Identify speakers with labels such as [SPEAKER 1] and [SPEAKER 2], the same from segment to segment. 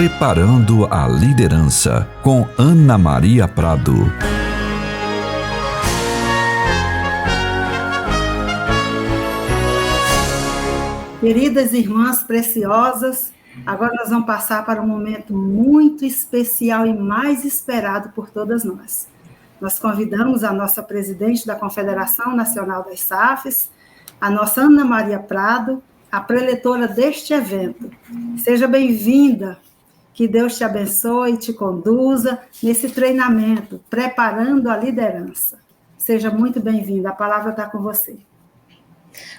[SPEAKER 1] Preparando a Liderança, com Ana Maria Prado.
[SPEAKER 2] Queridas irmãs preciosas, agora nós vamos passar para um momento muito especial e mais esperado por todas nós. Nós convidamos a nossa presidente da Confederação Nacional das SAFs, a nossa Ana Maria Prado, a preletora deste evento. Seja bem-vinda, que Deus te abençoe e te conduza nesse treinamento, preparando a liderança. Seja muito bem-vinda, a palavra está com você.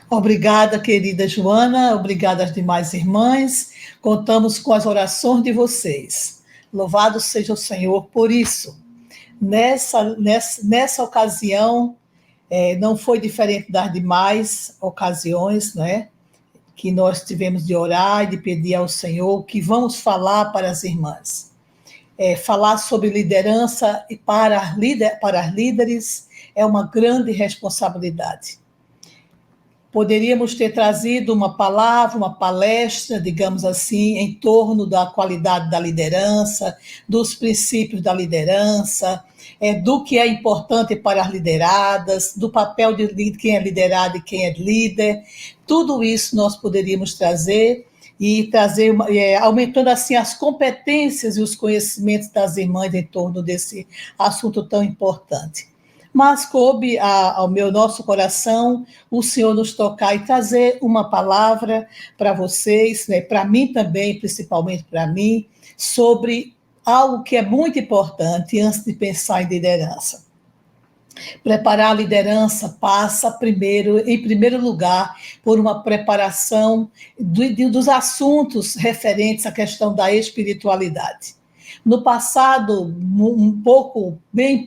[SPEAKER 3] Obrigada, querida Joana, obrigada às demais irmãs, contamos com as orações de vocês. Louvado seja o Senhor por isso. Nessa ocasião, não foi diferente das demais ocasiões, né, que nós tivemos de orar e de pedir ao Senhor o que vamos falar para as irmãs. Falar sobre liderança e para as líderes é uma grande responsabilidade. Poderíamos ter trazido uma palavra, uma palestra, digamos assim, em torno da qualidade da liderança, dos princípios da liderança, do que é importante para as lideradas, do papel de quem é liderado e quem é líder. Tudo isso nós poderíamos trazer e aumentando assim as competências e os conhecimentos das irmãs em torno desse assunto tão importante. Mas coube ao nosso coração o Senhor nos tocar e trazer uma palavra para vocês, né, para mim também, principalmente para mim, sobre algo que é muito importante antes de pensar em liderança. Preparar a liderança passa em primeiro lugar, por uma preparação dos assuntos referentes à questão da espiritualidade. No passado, bem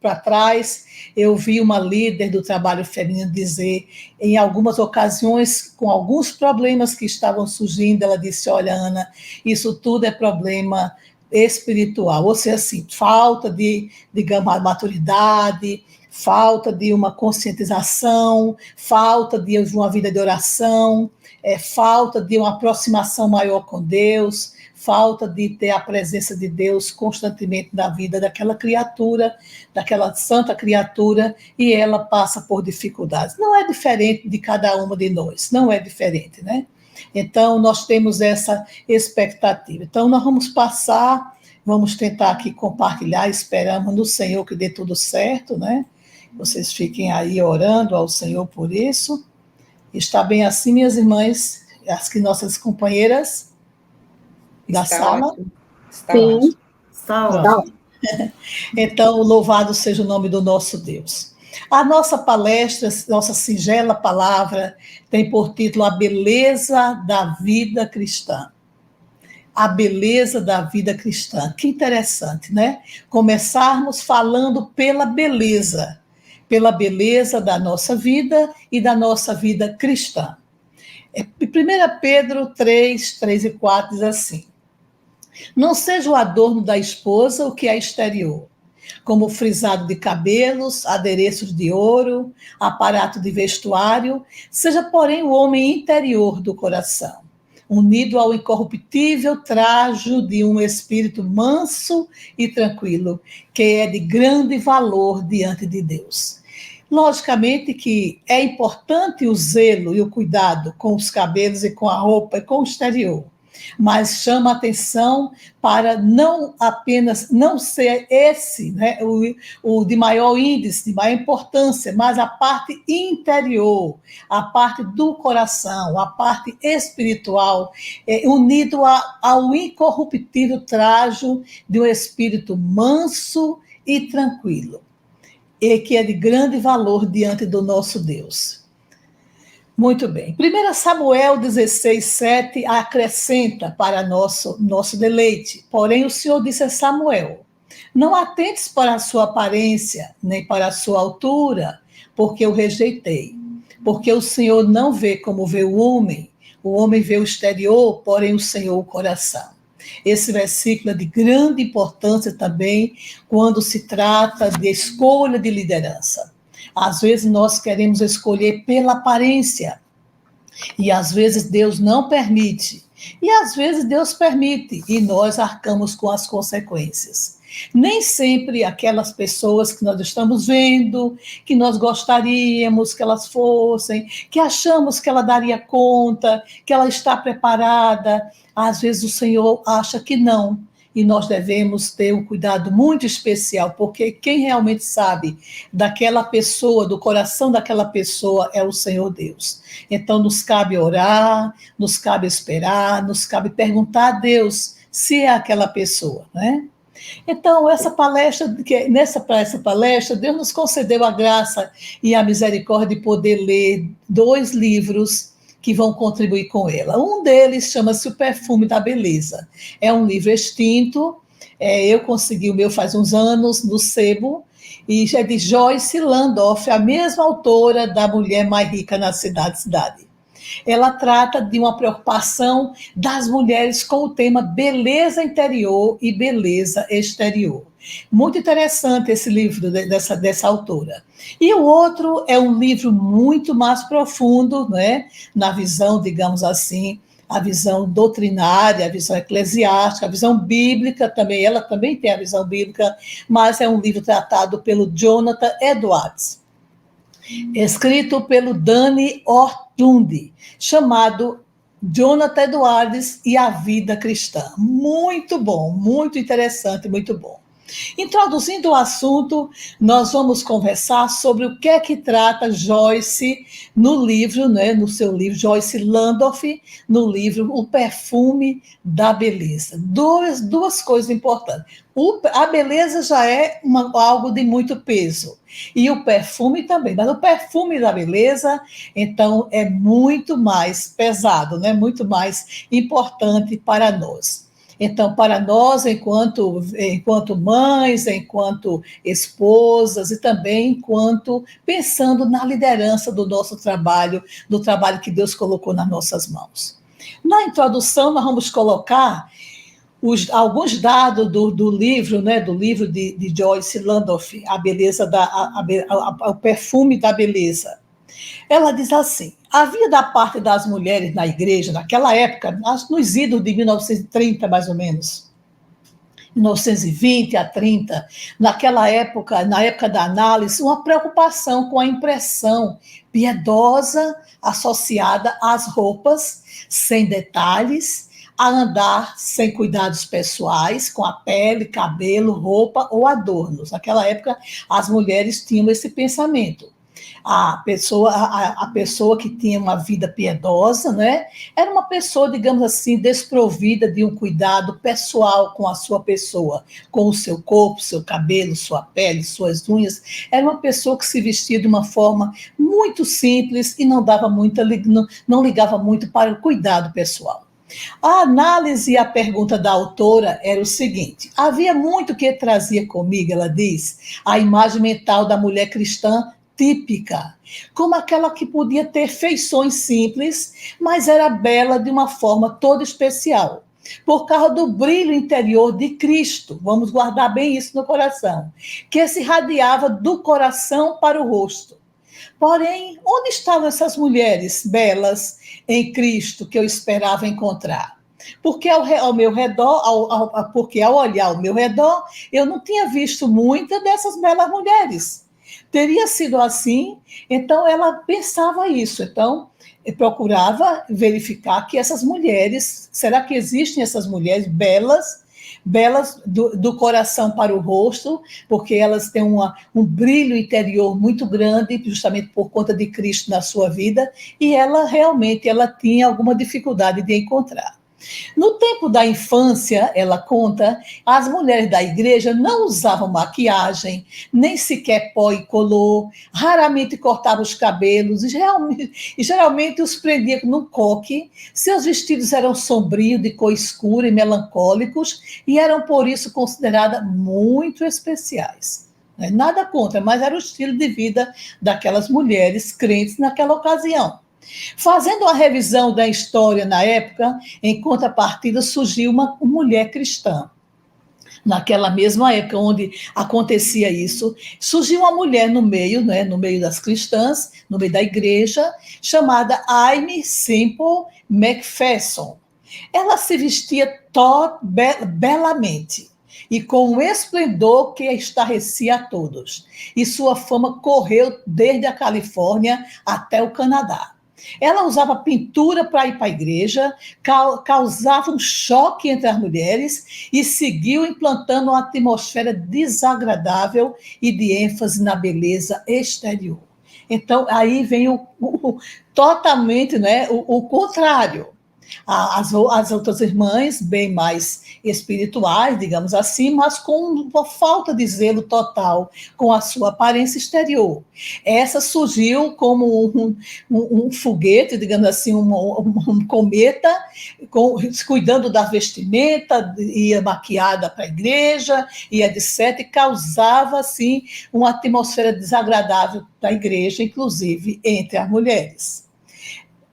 [SPEAKER 3] para trás, eu vi uma líder do trabalho feminino dizer, em algumas ocasiões, com alguns problemas que estavam surgindo, ela disse: olha, Ana, isso tudo é problema espiritual, ou seja, assim, falta de, digamos, maturidade, falta de uma conscientização, falta de uma vida de oração, falta de uma aproximação maior com Deus, falta de ter a presença de Deus constantemente na vida daquela criatura, daquela santa criatura, e ela passa por dificuldades. Não é diferente de cada uma de nós, não é diferente, né? Então, nós temos essa expectativa. Então, nós vamos tentar aqui compartilhar, esperamos no Senhor que dê tudo certo, né? Vocês fiquem aí orando ao Senhor por isso. Está bem assim, minhas irmãs, nossas companheiras da sala?
[SPEAKER 2] Está ótimo.
[SPEAKER 3] Então, louvado seja o nome do nosso Deus. A nossa palestra, nossa singela palavra, tem por título A Beleza da Vida Cristã. A beleza da vida cristã. Que interessante, né? Começarmos falando pela beleza da nossa vida e da nossa vida cristã. 1 Pedro 3 e 4 diz assim: não seja o adorno da esposa o que é exterior, como o frisado de cabelos, adereços de ouro, aparato de vestuário, seja, porém, o homem interior do coração, unido ao incorruptível trajo de um espírito manso e tranquilo, que é de grande valor diante de Deus. Logicamente que é importante o zelo e o cuidado com os cabelos e com a roupa e com o exterior, mas chama a atenção para não ser esse, né, o de maior índice, de maior importância, mas a parte interior, a parte do coração, a parte espiritual, unido ao incorruptível trajo de um espírito manso e tranquilo, e que é de grande valor diante do nosso Deus. Muito bem. 1 Samuel 16, 7 acrescenta para nosso deleite. Porém, o Senhor disse a Samuel: não atentes para a sua aparência, nem para a sua altura, porque eu rejeitei. Porque o Senhor não vê como vê o homem vê o exterior, porém o Senhor o coração. Esse versículo é de grande importância também quando se trata de escolha de liderança. Às vezes nós queremos escolher pela aparência, E às vezes Deus não permite. E às vezes Deus permite. E nós arcamos com as consequências. Nem sempre aquelas pessoas que nós estamos vendo, que nós gostaríamos que elas fossem, que achamos que ela daria conta, que ela está preparada, às vezes o Senhor acha que não. E nós devemos ter um cuidado muito especial, porque quem realmente sabe daquela pessoa, do coração daquela pessoa, é o Senhor Deus. Então, nos cabe orar, nos cabe esperar, nos cabe perguntar a Deus se é aquela pessoa, né? Então, essa palestra, Deus nos concedeu a graça e a misericórdia de poder ler 2 livros que vão contribuir com ela. Um deles chama-se O Perfume da Beleza. É um livro extinto, eu consegui o meu faz uns anos, no sebo, e é de Joyce Landorf, a mesma autora da Mulher Mais Rica na Cidade. Ela trata de uma preocupação das mulheres com o tema beleza interior e beleza exterior. Muito interessante esse livro dessa autora. E o outro é um livro muito mais profundo, né, na visão, digamos assim, a visão doutrinária, a visão eclesiástica, a visão bíblica também, ela também tem a visão bíblica, mas é um livro tratado pelo Jonathan Edwards, escrito pelo Danny Ortlund, chamado Jonathan Edwards e a Vida Cristã. Muito bom, muito interessante, muito bom. Introduzindo o assunto, nós vamos conversar sobre o que é que trata Joyce no livro, né, no seu livro, Joyce Landorf, no livro O Perfume da Beleza. Duas coisas importantes. A beleza já é algo de muito peso, e o perfume também, mas o perfume da beleza, então, é muito mais pesado, né, muito mais importante para nós. Então, para nós, enquanto mães, enquanto esposas e também enquanto pensando na liderança do nosso trabalho, do trabalho que Deus colocou nas nossas mãos. Na introdução, nós vamos colocar alguns dados do livro, né, do livro de Joyce Landorf, O Perfume da Beleza. Ela diz assim: havia da parte das mulheres na igreja, naquela época, nos idos de 1930, mais ou menos, 1920 a 30, naquela época, na época da análise, uma preocupação com a impressão piedosa associada às roupas, sem detalhes, a andar sem cuidados pessoais, com a pele, cabelo, roupa ou adornos. Naquela época, as mulheres tinham esse pensamento. A pessoa que tinha uma vida piedosa, né, era uma pessoa, digamos assim, desprovida de um cuidado pessoal com a sua pessoa, com o seu corpo, seu cabelo, sua pele, suas unhas. Era uma pessoa que se vestia de uma forma muito simples e não ligava muito para o cuidado pessoal. A análise e a pergunta da autora era o seguinte: havia muito que trazia comigo, ela diz, a imagem mental da mulher cristã típica, como aquela que podia ter feições simples, mas era bela de uma forma toda especial, por causa do brilho interior de Cristo. Vamos guardar bem isso no coração, que se irradiava do coração para o rosto. Porém, onde estavam essas mulheres belas em Cristo que eu esperava encontrar? Porque ao meu redor, porque ao olhar ao meu redor, eu não tinha visto muitas dessas belas mulheres. Teria sido assim, então ela pensava isso, então procurava verificar que essas mulheres, será que existem essas mulheres belas do coração para o rosto, porque elas têm um brilho interior muito grande, justamente por conta de Cristo na sua vida, e ela tinha alguma dificuldade de encontrar. No tempo da infância, ela conta, as mulheres da igreja não usavam maquiagem, nem sequer pó e color, raramente cortavam os cabelos e geralmente os prendiam num coque. Seus vestidos eram sombrios, de cor escura e melancólicos, e eram por isso consideradas muito especiais. Nada contra, mas era o estilo de vida daquelas mulheres crentes naquela ocasião. Fazendo uma revisão da história na época, em contrapartida surgiu uma mulher cristã. naquela mesma época onde acontecia isso, surgiu uma mulher no meio, né, no meio das cristãs, no meio da igreja, chamada Aimee Semple McPherson. Ela se vestia belamente e com um esplendor que estarrecia a todos. E sua fama correu desde a Califórnia até o Canadá. Ela usava pintura para ir para a igreja, causava um choque entre as mulheres e seguiu implantando uma atmosfera desagradável e de ênfase na beleza exterior. Então, aí vem totalmente, né, o contrário. As outras irmãs, bem mais espirituais, digamos assim, mas com uma falta de zelo total com a sua aparência exterior. Essa surgiu como um foguete, digamos assim, um cometa, cuidando da vestimenta, ia maquiada para a igreja, ia etc., e causava, assim, uma atmosfera desagradável da igreja, inclusive entre as mulheres.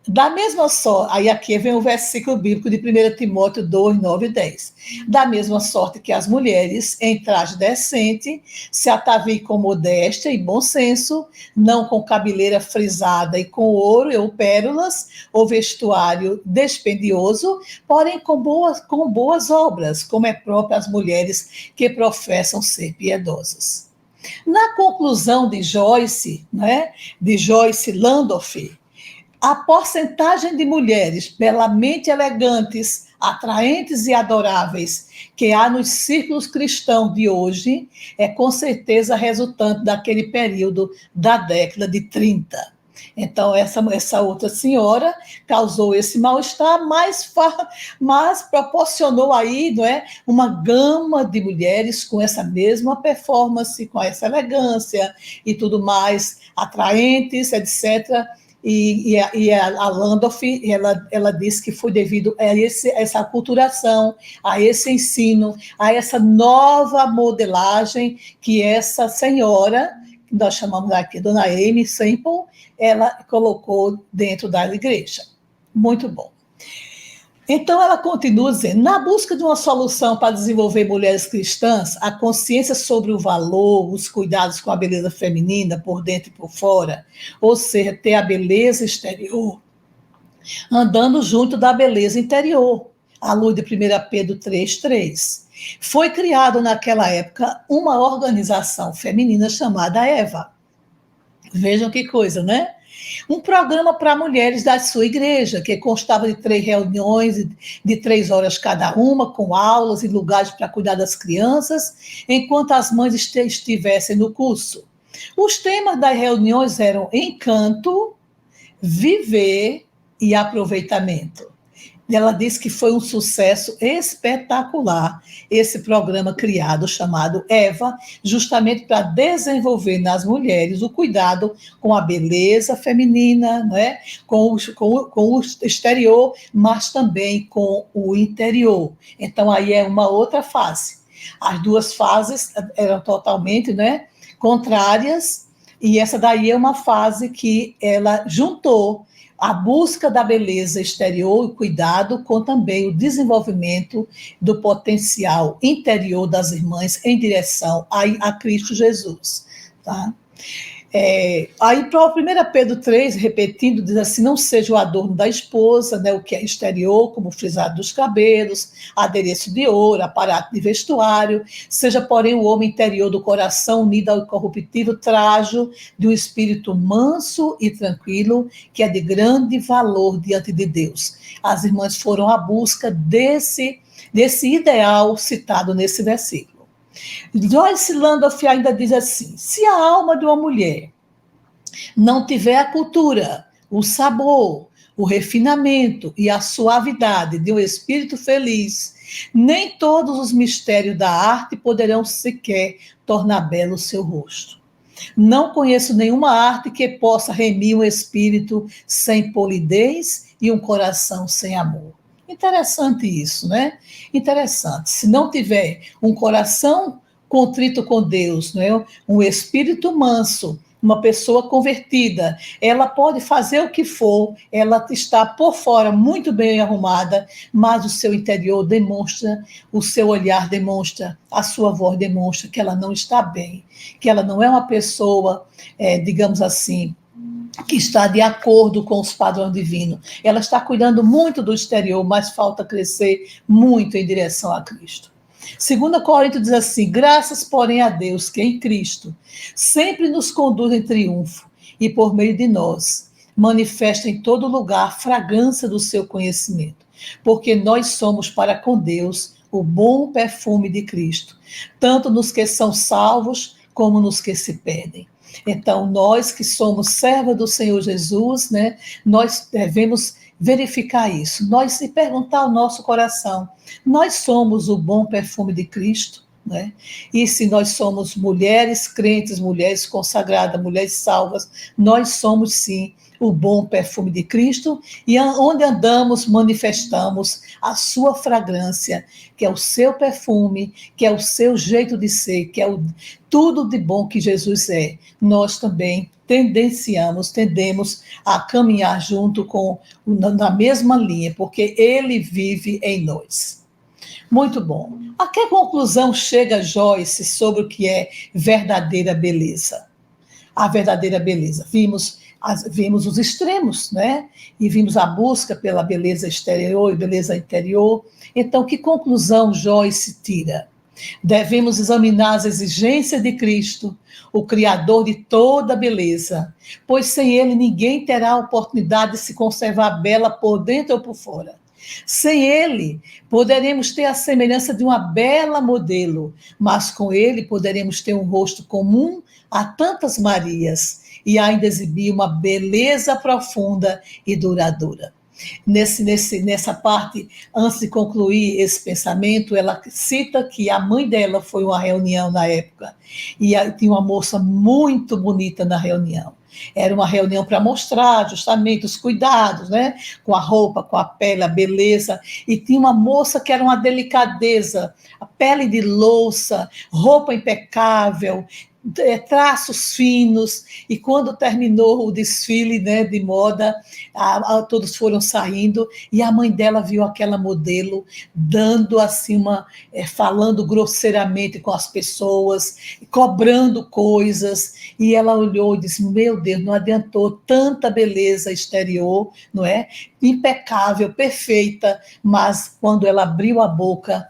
[SPEAKER 3] Da mesma sorte, aí aqui vem o versículo bíblico de 1 Timóteo 2, 9 e 10. Da mesma sorte que as mulheres, em traje decente, se ataviem com modéstia e bom senso, não com cabeleira frisada e com ouro ou pérolas, ou vestuário dispendioso, porém com boas obras, como é próprio às mulheres que professam ser piedosas. Na conclusão de Joyce, né, de Joyce Landorf, a porcentagem de mulheres belamente elegantes, atraentes e adoráveis que há nos círculos cristãos de hoje é com certeza resultante daquele período da década de 30. Então, essa outra senhora causou esse mal-estar, mas proporcionou aí, não é, uma gama de mulheres com essa mesma performance, com essa elegância e tudo mais, atraentes, etc., E a Landorf, ela disse que foi devido a essa aculturação, a esse ensino, a essa nova modelagem que essa senhora, que nós chamamos aqui Dona Aimee Semple, ela colocou dentro da igreja. Muito bom. Então, ela continua dizendo, na busca de uma solução para desenvolver mulheres cristãs, a consciência sobre o valor, os cuidados com a beleza feminina, por dentro e por fora, ou seja, ter a beleza exterior, andando junto da beleza interior, à luz de 1 Pedro 3,3. Foi criado naquela época uma organização feminina chamada Eva. Vejam que coisa, né? Um programa para mulheres da sua igreja, que constava de 3 reuniões de 3 horas cada uma, com aulas e lugares para cuidar das crianças, enquanto as mães estivessem no curso. Os temas das reuniões eram encanto, viver e aproveitamento. Ela disse que foi um sucesso espetacular esse programa criado, chamado Eva, justamente para desenvolver nas mulheres o cuidado com a beleza feminina, né? com o exterior, mas também com o interior. Então, aí é uma outra fase. As duas fases eram totalmente, né, contrárias, e essa daí é uma fase que ela juntou a busca da beleza exterior e cuidado com também o desenvolvimento do potencial interior das irmãs em direção a Cristo Jesus. Tá? Aí, para o 1 Pedro 3, repetindo, diz assim, não seja o adorno da esposa, né, o que é exterior, como o frisado dos cabelos, adereço de ouro, aparato de vestuário, seja, porém, o homem interior do coração unido ao incorruptível trajo de um espírito manso e tranquilo, que é de grande valor diante de Deus. As irmãs foram à busca desse ideal citado nesse versículo. Joyce Landorf ainda diz assim, se a alma de uma mulher não tiver a cultura, o sabor, o refinamento e a suavidade de um espírito feliz, nem todos os mistérios da arte poderão sequer tornar belo o seu rosto. Não conheço nenhuma arte que possa remir um espírito sem polidez e um coração sem amor. Interessante isso, né? Interessante. Se não tiver um coração contrito com Deus, né? Um espírito manso uma pessoa convertida, ela pode fazer o que for, ela está por fora muito bem arrumada, mas o seu interior demonstra, o seu olhar demonstra, a sua voz demonstra que ela não está bem, que ela não é uma pessoa, digamos assim, que está de acordo com os padrões divinos. Ela está cuidando muito do exterior, mas falta crescer muito em direção a Cristo. 2 Coríntios diz assim: graças, porém, a Deus, que em Cristo sempre nos conduz em triunfo e por meio de nós manifesta em todo lugar a fragrância do seu conhecimento, porque nós somos para com Deus o bom perfume de Cristo, tanto nos que são salvos como nos que se perdem. Então, nós que somos servos do Senhor Jesus, né, nós devemos verificar isso, nós se perguntar ao nosso coração, nós somos o bom perfume de Cristo, né? E se nós somos mulheres crentes, mulheres consagradas, mulheres salvas, nós somos sim o bom perfume de Cristo, e onde andamos manifestamos a sua fragrância, que é o seu perfume, que é o seu jeito de ser, que é tudo de bom que Jesus é. Nós também tendemos a caminhar junto na mesma linha, porque ele vive em nós. Muito bom. A que conclusão chega Joyce sobre o que é verdadeira beleza? A verdadeira beleza. Vimos os extremos, né? E vimos a busca pela beleza exterior e beleza interior. Então, que conclusão Joyce tira? Devemos examinar as exigências de Cristo, o Criador de toda beleza, pois sem ele ninguém terá a oportunidade de se conservar bela por dentro ou por fora. Sem ele, poderemos ter a semelhança de uma bela modelo, mas com ele poderemos ter um rosto comum a tantas Marias e ainda exibir uma beleza profunda e duradoura. Nessa parte, antes de concluir esse pensamento, ela cita que a mãe dela foi uma reunião na época e tinha uma moça muito bonita na reunião. Era uma reunião para mostrar justamente os cuidados, né? Com a roupa, com a pele, a beleza. E tinha uma moça que era uma delicadeza, a pele de louça, roupa impecável, traços finos, e quando terminou o desfile, né, de moda, todos foram saindo, e a mãe dela viu aquela modelo dando assim falando grosseiramente com as pessoas, cobrando coisas, e ela olhou e disse: meu Deus, não adiantou, tanta beleza exterior, não é? Impecável, perfeita, mas quando ela abriu a boca,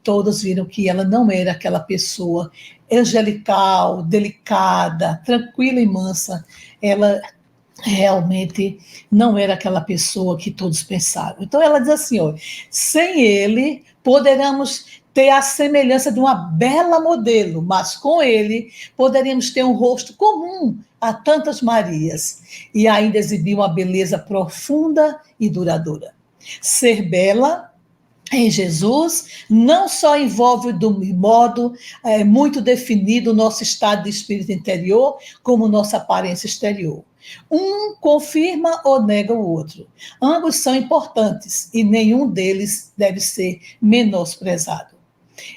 [SPEAKER 3] todos viram que ela não era aquela pessoa angelical, delicada, tranquila e mansa. Ela realmente não era aquela pessoa que todos pensavam. Então ela diz assim: ó, sem ele poderemos ter a semelhança de uma bela modelo, mas com ele poderíamos ter um rosto comum a tantas Marias e ainda exibir uma beleza profunda e duradoura. Ser bela em Jesus não só envolve do modo muito definido o nosso estado de espírito interior, como nossa aparência exterior. Um confirma ou nega o outro. Ambos são importantes e nenhum deles deve ser menosprezado.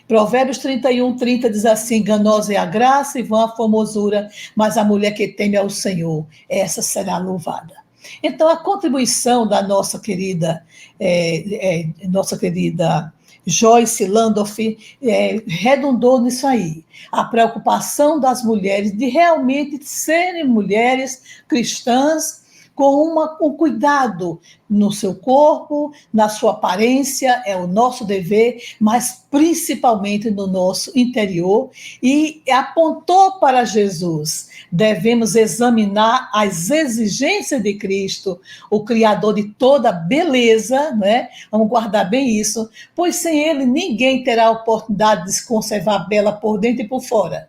[SPEAKER 3] Provérbios 31:30 diz assim: enganosa é a graça e vã a formosura, mas a mulher que teme ao Senhor, essa será louvada. Então, a contribuição da nossa querida Joyce Landorf redundou nisso aí. A preocupação das mulheres de realmente serem mulheres cristãs com um cuidado no seu corpo, na sua aparência, é o nosso dever, mas principalmente no nosso interior, e apontou para Jesus. Devemos examinar as exigências de Cristo, o Criador de toda beleza, né? Vamos guardar bem isso, pois sem ele ninguém terá a oportunidade de se conservar bela por dentro e por fora.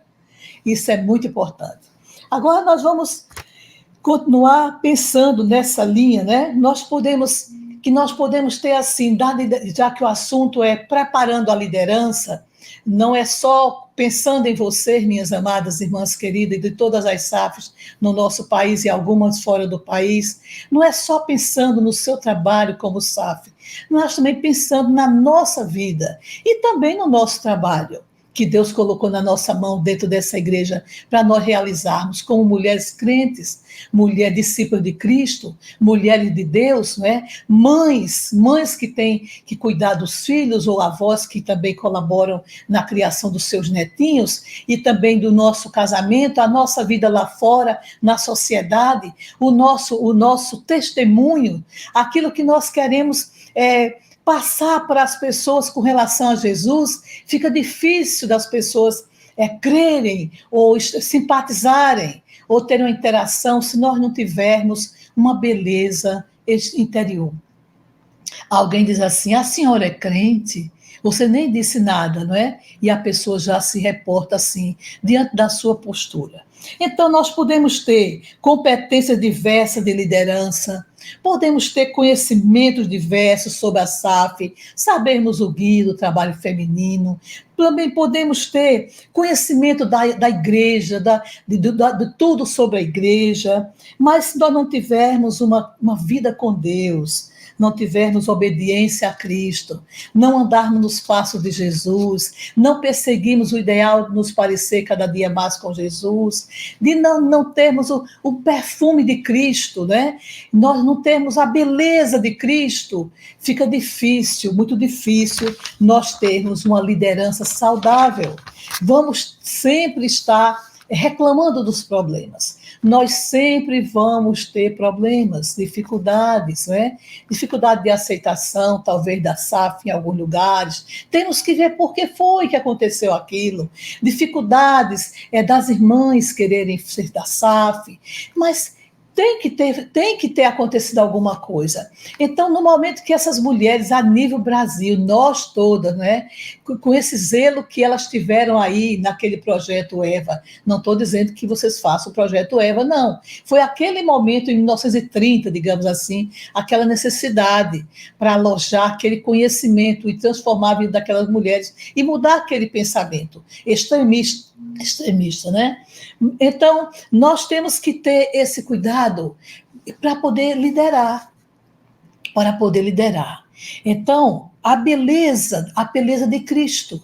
[SPEAKER 3] Isso é muito importante. Agora nós vamos continuar pensando nessa linha, né? Nós podemos ter assim, já que o assunto é preparando a liderança, não é só pensando em vocês, minhas amadas irmãs queridas, de todas as SAFs no nosso país e algumas fora do país, não é só pensando no seu trabalho como SAF, nós também pensando na nossa vida e também no nosso trabalho. que Deus colocou na nossa mão dentro dessa igreja para nós realizarmos como mulheres crentes, mulher discípulas de Cristo, mulheres de Deus, não é? Mães que têm que cuidar dos filhos, ou avós que também colaboram na criação dos seus netinhos, e também do nosso casamento, a nossa vida lá fora, na sociedade, o nosso testemunho, aquilo que nós queremos passar para as pessoas com relação a Jesus. Fica difícil das pessoas crerem ou simpatizarem ou ter uma interação se nós não tivermos uma beleza interior. Alguém diz assim: a senhora é crente? Você nem disse nada, não é? E a pessoa já se reporta assim, diante da sua postura. Então, nós podemos ter competências diversas de liderança, podemos ter conhecimentos diversos sobre a SAF, sabermos o guia do trabalho feminino, também podemos ter conhecimento da igreja, de tudo sobre a igreja, mas se nós não tivermos uma vida com Deus, não tivermos obediência a Cristo, não andarmos nos passos de Jesus, não perseguirmos o ideal de nos parecer cada dia mais com Jesus, de não termos o perfume de Cristo, né? Nós não termos a beleza de Cristo, fica difícil, muito difícil, nós termos uma liderança saudável. Vamos sempre estar reclamando dos problemas. Nós sempre vamos ter problemas, dificuldades, né? Dificuldade de aceitação, talvez da SAF em alguns lugares. Temos que ver por que foi que aconteceu aquilo. Dificuldades das irmãs quererem ser da SAF, mas tem que ter acontecido alguma coisa. Então, no momento que essas mulheres, a nível Brasil, nós todas, né, com esse zelo que elas tiveram aí naquele projeto EVA, não estou dizendo que vocês façam o projeto EVA, não. Foi aquele momento, em 1930, digamos assim, aquela necessidade para alojar aquele conhecimento e transformar a vida daquelas mulheres e mudar aquele pensamento extremista, né? Então, nós temos que ter esse cuidado para poder liderar. Então, a beleza de Cristo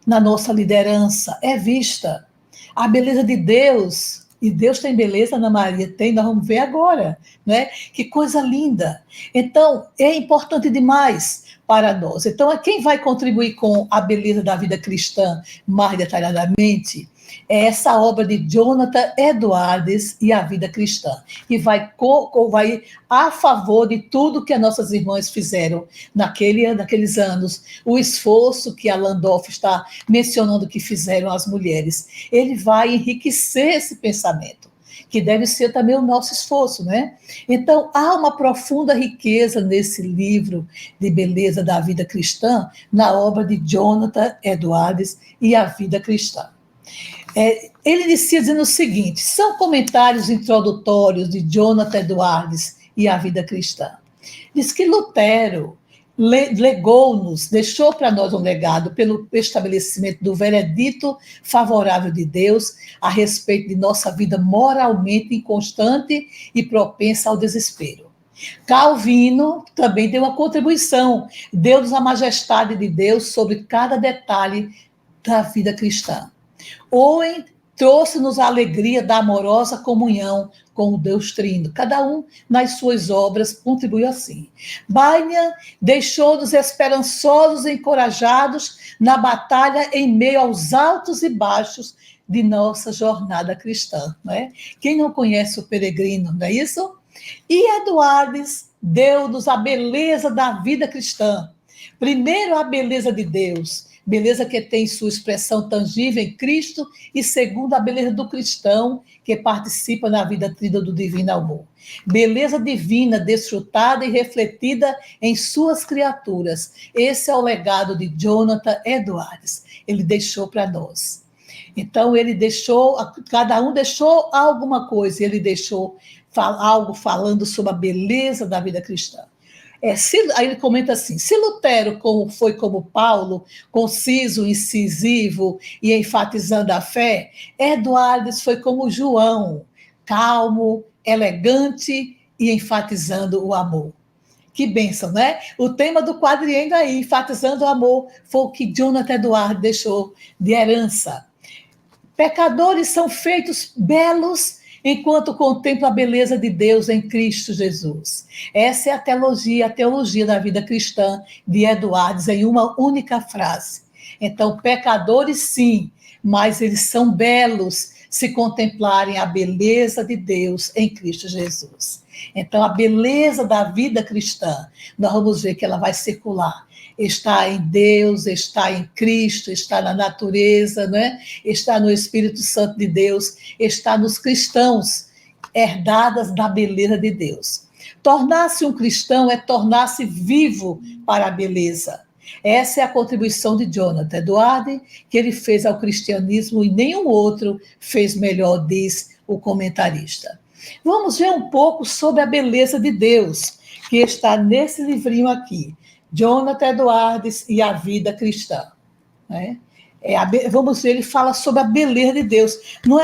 [SPEAKER 3] na nossa liderança é vista. A beleza de Deus, e Deus tem beleza, Ana Maria? Tem, nós vamos ver agora, né? Que coisa linda. Então, é importante demais para nós. Então, quem vai contribuir com a beleza da vida cristã mais detalhadamente é essa obra de Jonathan Edwards e a vida cristã, que vai a favor de tudo que as nossas irmãs fizeram naqueles anos, o esforço que a Landolf está mencionando que fizeram as mulheres. Ele vai enriquecer esse pensamento, que deve ser também o nosso esforço, né? Então, há uma profunda riqueza nesse livro de beleza da vida cristã, na obra de Jonathan Edwards e a vida cristã. Ele inicia dizendo o seguinte: são comentários introdutórios de Jonathan Edwards e a vida cristã. Diz que Lutero legou-nos, deixou para nós um legado pelo estabelecimento do veredito favorável de Deus a respeito de nossa vida moralmente inconstante e propensa ao desespero. Calvino também deu uma contribuição, deu-nos a majestade de Deus sobre cada detalhe da vida cristã. Owen trouxe-nos a alegria da amorosa comunhão com o Deus Trino. Cada um, nas suas obras, contribuiu assim. Bunyan deixou-nos esperançosos e encorajados na batalha em meio aos altos e baixos de nossa jornada cristã. Não é? Quem não conhece o peregrino, não é isso? E Edwards deu-nos a beleza da vida cristã. Primeiro, a beleza de Deus, beleza que tem sua expressão tangível em Cristo, e segundo, a beleza do cristão, que participa na vida trina do divino amor. Beleza divina, desfrutada e refletida em suas criaturas. Esse é o legado de Jonathan Edwards. Ele deixou para nós. Então, ele deixou, cada um deixou alguma coisa, ele deixou algo falando sobre a beleza da vida cristã. Aí ele comenta assim: se Lutero foi como Paulo, conciso, incisivo e enfatizando a fé, Edwards foi como João, calmo, elegante e enfatizando o amor. Que bênção, né? O tema do quadriênio aí, enfatizando o amor, foi o que Jonathan Eduardo deixou de herança. Pecadores são feitos belos enquanto contemplam a beleza de Deus em Cristo Jesus. Essa é a teologia da vida cristã de Eduardes, em uma única frase. Então, pecadores sim, mas eles são belos se contemplarem a beleza de Deus em Cristo Jesus. Então, a beleza da vida cristã, nós vamos ver que ela vai circular. Está em Deus, está em Cristo, está na natureza, né? Está no Espírito Santo de Deus, está nos cristãos, herdadas da beleza de Deus. Tornar-se um cristão é tornar-se vivo para a beleza. Essa é a contribuição de Jonathan Eduardo, que ele fez ao cristianismo e nenhum outro fez melhor, diz o comentarista. Vamos ver um pouco sobre a beleza de Deus, que está nesse livrinho aqui, Jonathan Eduardes e a vida cristã. Né? Vamos ver, ele fala sobre a beleza de Deus. Não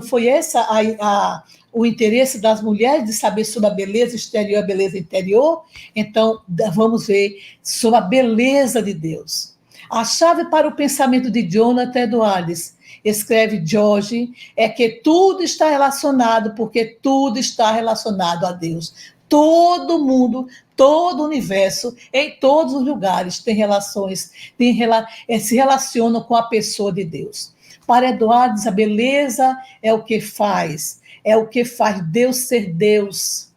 [SPEAKER 3] foi esse o interesse das mulheres de saber sobre a beleza exterior e a beleza interior? Então, vamos ver sobre a beleza de Deus. A chave para o pensamento de Jonathan Eduardes, escreve George, é que tudo está relacionado, porque tudo está relacionado a Deus. Todo mundo, todo o universo, em todos os lugares, se relacionam com a pessoa de Deus. Para Eduardes, a beleza é o que faz Deus ser Deus,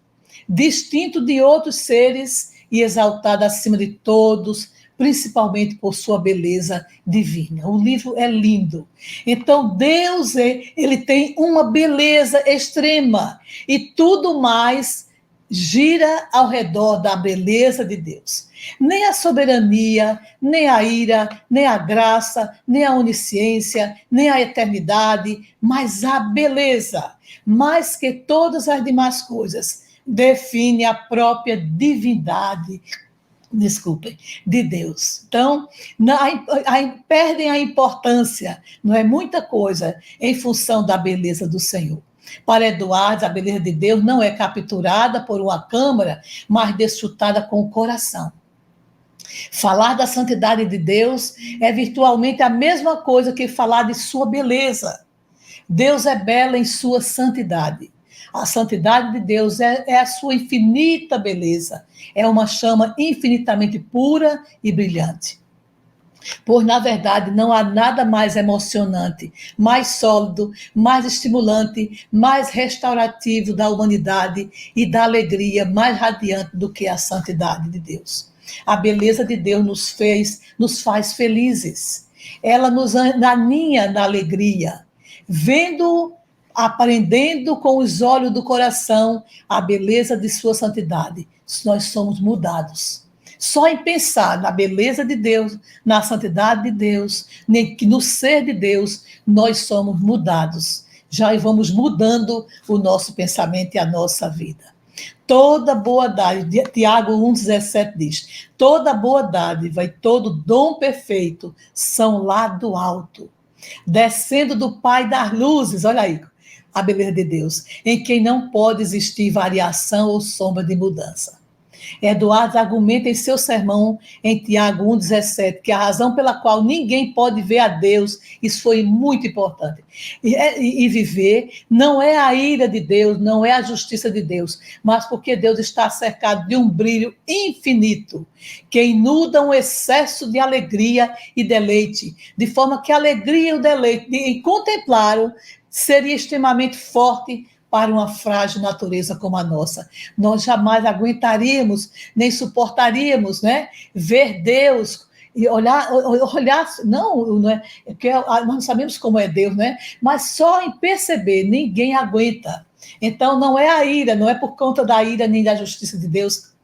[SPEAKER 3] distinto de outros seres e exaltado acima de todos, principalmente por sua beleza divina. O livro é lindo. Então, Deus, ele tem uma beleza extrema e tudo mais gira ao redor da beleza de Deus. Nem a soberania, nem a ira, nem a graça, nem a onisciência, nem a eternidade, mas a beleza, mais que todas as demais coisas, define a própria divindade, de Deus. Então, perdem a importância, não é muita coisa, em função da beleza do Senhor. Para Eduardo, a beleza de Deus não é capturada por uma câmara, mas desfrutada com o coração. Falar da santidade de Deus é virtualmente a mesma coisa que falar de sua beleza. Deus é belo em sua santidade. A santidade de Deus é a sua infinita beleza. É uma chama infinitamente pura e brilhante. Pois, na verdade, não há nada mais emocionante, mais sólido, mais estimulante, mais restaurativo da humanidade e da alegria mais radiante do que a santidade de Deus. A beleza de Deus nos faz felizes. Ela nos aninha na alegria, aprendendo com os olhos do coração a beleza de sua santidade. Nós somos mudados. Só em pensar na beleza de Deus, na santidade de Deus, no ser de Deus, nós somos mudados. Já vamos mudando o nosso pensamento e a nossa vida. Toda boa dádiva, Tiago 1,17 diz, toda boa dádiva e todo dom perfeito são lá do alto, descendo do Pai das luzes, olha aí, a beleza de Deus, em quem não pode existir variação ou sombra de mudança. Eduardo argumenta em seu sermão em Tiago 1,17 que a razão pela qual ninguém pode ver a Deus, isso foi muito importante, e viver, não é a ira de Deus, não é a justiça de Deus, mas porque Deus está cercado de um brilho infinito, que inunda um excesso de alegria e deleite, de forma que a alegria e o deleite em contemplá-lo seria extremamente forte para uma frágil natureza como a nossa. Nós jamais aguentaríamos, nem suportaríamos, né, ver Deus e olhar não é, porque nós não sabemos como é Deus, né, mas só em perceber, ninguém aguenta. Então, não é a ira, não é por conta da ira nem da justiça de Deus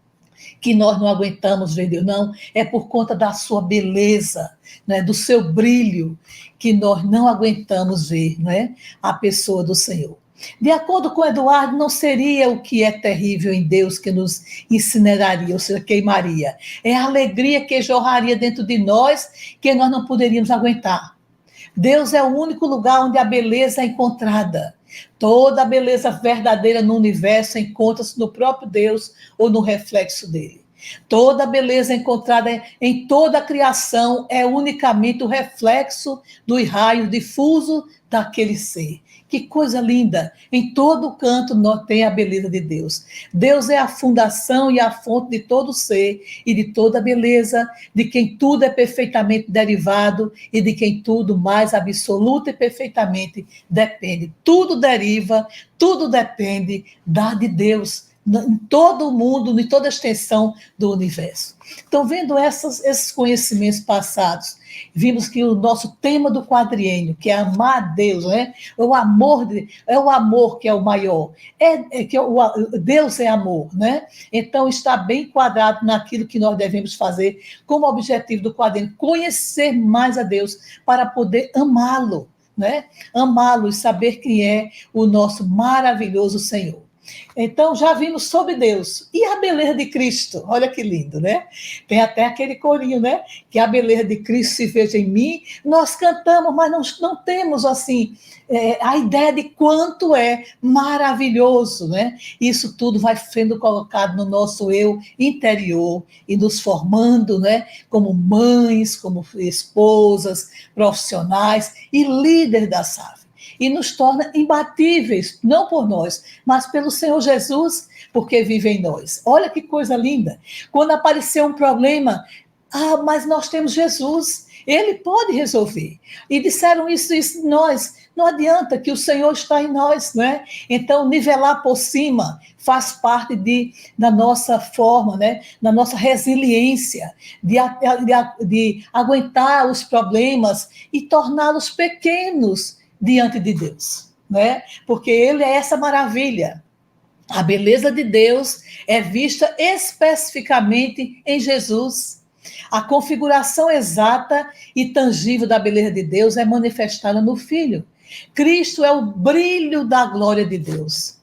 [SPEAKER 3] que nós não aguentamos ver Deus, não, é por conta da sua beleza, né, do seu brilho, que nós não aguentamos ver, né, a pessoa do Senhor. De acordo com Eduardo, não seria o que é terrível em Deus que nos incineraria, ou seja, queimaria. É a alegria que jorraria dentro de nós que nós não poderíamos aguentar. Deus é o único lugar onde a beleza é encontrada. Toda a beleza verdadeira no universo encontra-se no próprio Deus ou no reflexo dele. Toda a beleza encontrada em toda a criação é unicamente o reflexo do raio difuso daquele ser. Que coisa linda! Em todo canto tem a beleza de Deus. Deus é a fundação e a fonte de todo ser e de toda beleza, de quem tudo é perfeitamente derivado e de quem tudo mais absoluta e perfeitamente depende. Tudo deriva, tudo depende de Deus. Em todo o mundo, em toda a extensão do universo. Então, vendo esses conhecimentos passados, vimos que o nosso tema do quadriênio, que é amar a Deus, né? É o amor que é o maior. Deus é amor, né? Então, está bem enquadrado naquilo que nós devemos fazer como objetivo do quadriênio, conhecer mais a Deus para poder amá-lo, né? Amá-lo e saber quem é o nosso maravilhoso Senhor. Então, já vimos sobre Deus. E a beleza de Cristo? Olha que lindo, né? Tem até aquele corinho, né? Que a beleza de Cristo se veja em mim. Nós cantamos, mas não temos, assim, a ideia de quanto é maravilhoso, né? Isso tudo vai sendo colocado no nosso eu interior e nos formando, né? Como mães, como esposas, profissionais e líderes da SAF. E nos torna imbatíveis, não por nós, mas pelo Senhor Jesus, porque vive em nós. Olha que coisa linda. Quando aparecer um problema, mas nós temos Jesus, ele pode resolver. E disseram isso nós. Não adianta que o Senhor está em nós, né? Então, nivelar por cima faz parte da nossa forma, né? Da nossa resiliência, de aguentar os problemas e torná-los pequenos diante de Deus, né? Porque ele é essa maravilha. A beleza de Deus é vista especificamente em Jesus. A configuração exata e tangível da beleza de Deus é manifestada no Filho. Cristo é o brilho da glória de Deus.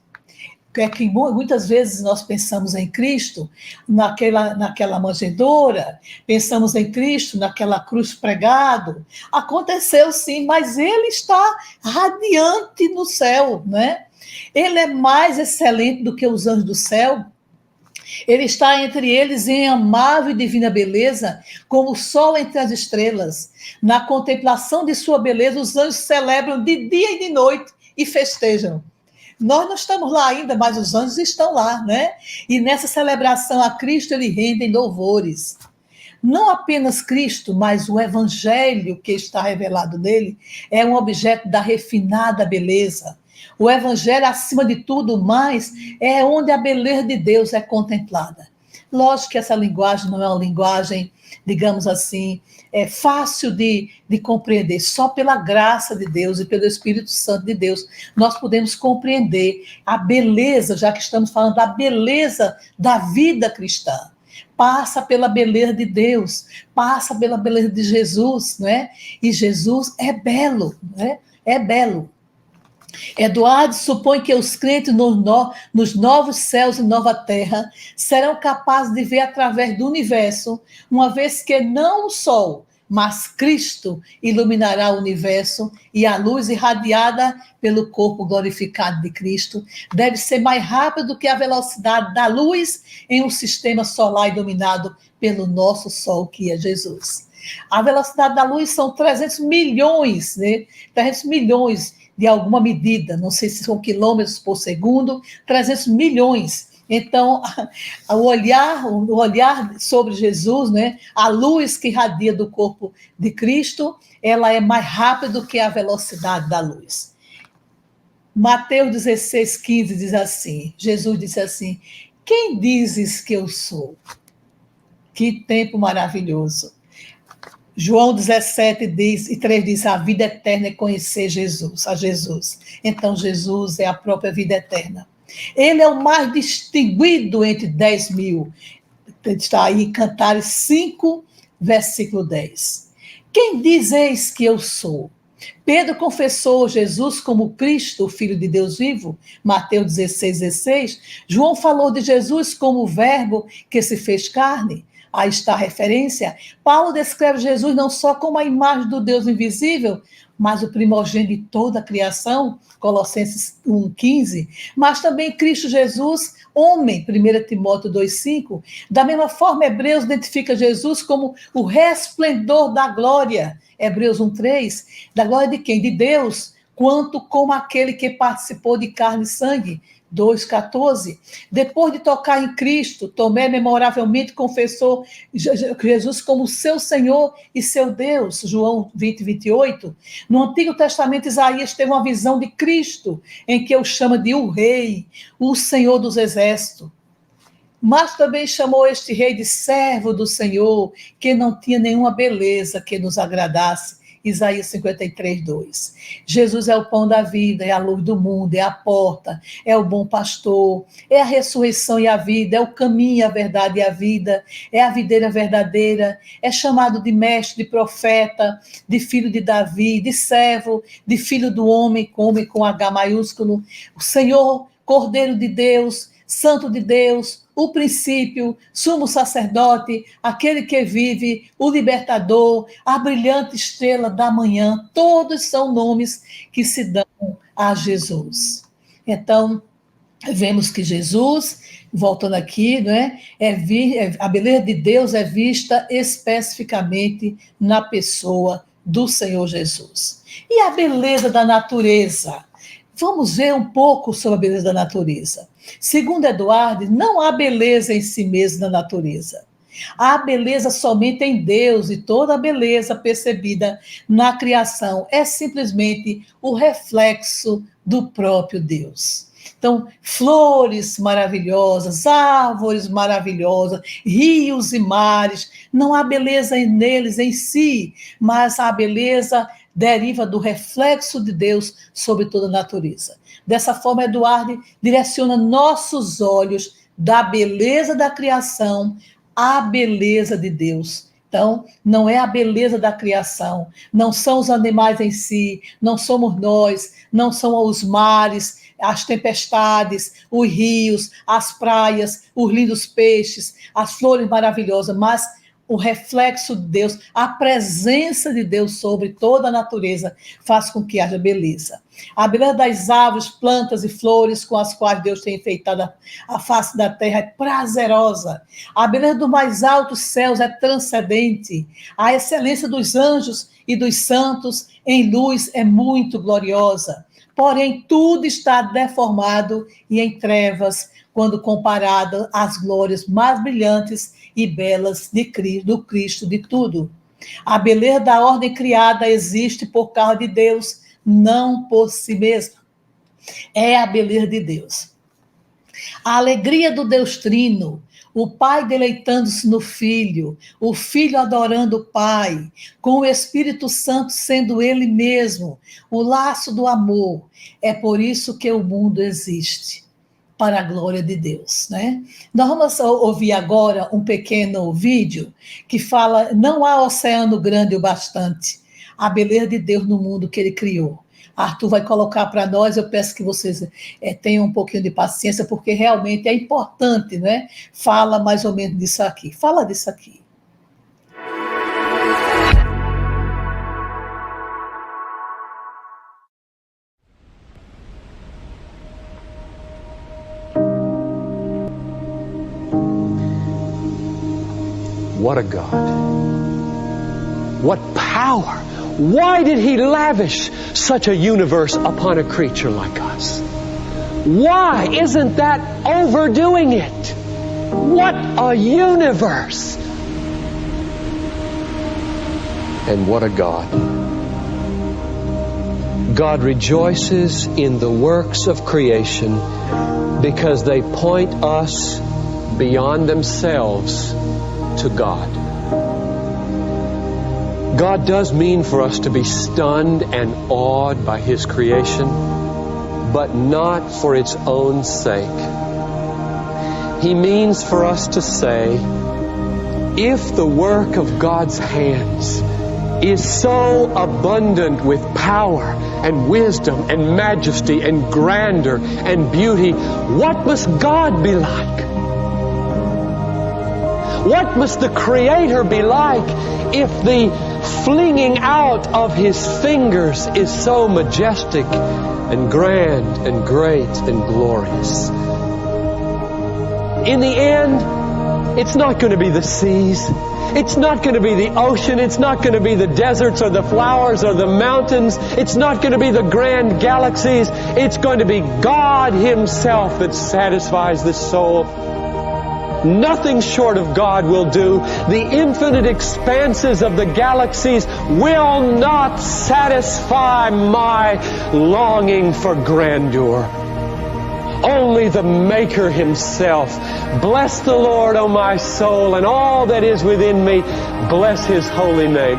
[SPEAKER 3] É que muitas vezes nós pensamos em Cristo naquela manjedoura, pensamos em Cristo naquela cruz pregado. Aconteceu sim, mas ele está radiante no céu, né? Ele é mais excelente do que os anjos do céu. Ele está entre eles em amável e divina beleza, como o sol entre as estrelas. Na contemplação de sua beleza, os anjos celebram de dia e de noite e festejam. Nós não estamos lá ainda, mas os anjos estão lá, né? E nessa celebração a Cristo, eles rendem louvores. Não apenas Cristo, mas o evangelho que está revelado nele é um objeto da refinada beleza. O evangelho, acima de tudo mais, é onde a beleza de Deus é contemplada. Lógico que essa linguagem não é uma linguagem, digamos assim, fácil de compreender. Só pela graça de Deus e pelo Espírito Santo de Deus nós podemos compreender a beleza, já que estamos falando da beleza da vida cristã. Passa pela beleza de Deus, passa pela beleza de Jesus, né? E Jesus é belo, né? É belo. Eduardo supõe que os crentes nos novos céus e nova terra serão capazes de ver através do universo, uma vez que não o sol, mas Cristo iluminará o universo e a luz irradiada pelo corpo glorificado de Cristo deve ser mais rápida do que a velocidade da luz em um sistema solar iluminado pelo nosso sol, que é Jesus. A velocidade da luz são 300 milhões, né? 300 milhões de alguma medida, não sei se são quilômetros por segundo, 300 milhões. Então, o olhar sobre Jesus, né, a luz que irradia do corpo de Cristo, ela é mais rápida do que a velocidade da luz. Mateus 16,15 diz assim, Jesus disse assim, quem dizes que eu sou? Que tempo maravilhoso. João 17:3 diz, a vida eterna é conhecer a Jesus. Então, Jesus é a própria vida eterna. Ele é o mais distinguido entre 10 mil. Está aí em Cantares 5, versículo 10. Quem dizeis que eu sou? Pedro confessou Jesus como Cristo, o Filho de Deus vivo, Mateus 16,16. João falou de Jesus como o verbo que se fez carne. Aí está a referência. Paulo descreve Jesus não só como a imagem do Deus invisível, mas o primogênito de toda a criação, Colossenses 1,15, mas também Cristo Jesus, homem, 1 Timóteo 2,5. Da mesma forma, Hebreus identifica Jesus como o resplendor da glória, Hebreus 1,3, da glória de quem? De Deus, quanto como aquele que participou de carne e sangue, 2,14. Depois de tocar em Cristo, Tomé memoravelmente confessou Jesus como seu Senhor e seu Deus, João 20:28. No Antigo Testamento, Isaías teve uma visão de Cristo, em que o chama de o Rei, o Senhor dos Exércitos. Mas também chamou este rei de servo do Senhor, que não tinha nenhuma beleza que nos agradasse, Isaías 53:2. Jesus é o pão da vida, é a luz do mundo, é a porta, é o bom pastor, é a ressurreição e a vida, é o caminho, a verdade e a vida, é a videira verdadeira, é chamado de mestre, de profeta, de filho de Davi, de servo, de filho do homem, com H maiúsculo, o Senhor, Cordeiro de Deus, Santo de Deus, o princípio, sumo sacerdote, aquele que vive, o libertador, a brilhante estrela da manhã, todos são nomes que se dão a Jesus. Então, vemos que Jesus, voltando aqui, né, a beleza de Deus é vista especificamente na pessoa do Senhor Jesus. E a beleza da natureza? Vamos ver um pouco sobre a beleza da natureza. Segundo Eduardo, não há beleza em si mesmo na natureza. Há beleza somente em Deus, e toda a beleza percebida na criação é simplesmente o reflexo do próprio Deus. Então, flores maravilhosas, árvores maravilhosas, rios e mares, não há beleza neles em si, mas a beleza deriva do reflexo de Deus sobre toda a natureza. Dessa forma, Eduardo direciona nossos olhos da beleza da criação à beleza de Deus. Então, não é a beleza da criação, não são os animais em si, não somos nós, não são os mares, as tempestades, os rios, as praias, os lindos peixes, as flores maravilhosas, mas o reflexo de Deus, a presença de Deus sobre toda a natureza faz com que haja beleza. A beleza das árvores, plantas e flores com as quais Deus tem enfeitado a face da terra é prazerosa. A beleza dos mais altos céus é transcendente. A excelência dos anjos e dos santos em luz é muito gloriosa. Porém, tudo está deformado e em trevas quando comparado às glórias mais brilhantes e belas do Cristo de tudo. A beleza da ordem criada existe por causa de Deus, não por si mesma. É a beleza de Deus. A alegria do Deus Trino, o Pai deleitando-se no Filho, o Filho adorando o Pai, com o Espírito Santo sendo Ele mesmo, o laço do amor. É por isso que o mundo existe, para a glória de Deus, né? Nós vamos ouvir agora um pequeno vídeo que fala, não há oceano grande o bastante, a beleza de Deus no mundo que Ele criou. Arthur vai colocar para nós, eu peço que vocês tenham um pouquinho de paciência, porque realmente é importante, né? Fala mais ou menos disso aqui. Fala disso aqui.
[SPEAKER 4] What a God. What power. Why did He lavish such a universe upon a creature like us? Why? Isn't that overdoing it? What a universe. And what a God. God rejoices in the works of creation because they point us beyond themselves to God. God does mean for us to be stunned and awed by His creation, but not for its own sake. He means for us to say, if the work of God's hands is so abundant with power and wisdom and majesty and grandeur and beauty, what must God be like? What must the Creator be like if the flinging out of His fingers is so majestic and grand and great and glorious. In the end, it's not going to be the seas. It's not going to be the ocean. It's not going to be the deserts or the flowers or the mountains. It's not going to be the grand galaxies. It's going to be God Himself that satisfies the soul. Nothing short of God will do. The infinite expanses of the galaxies will not satisfy my longing for grandeur. Only the Maker Himself. Bless the Lord, O my soul, and all that is within me. Bless His holy name.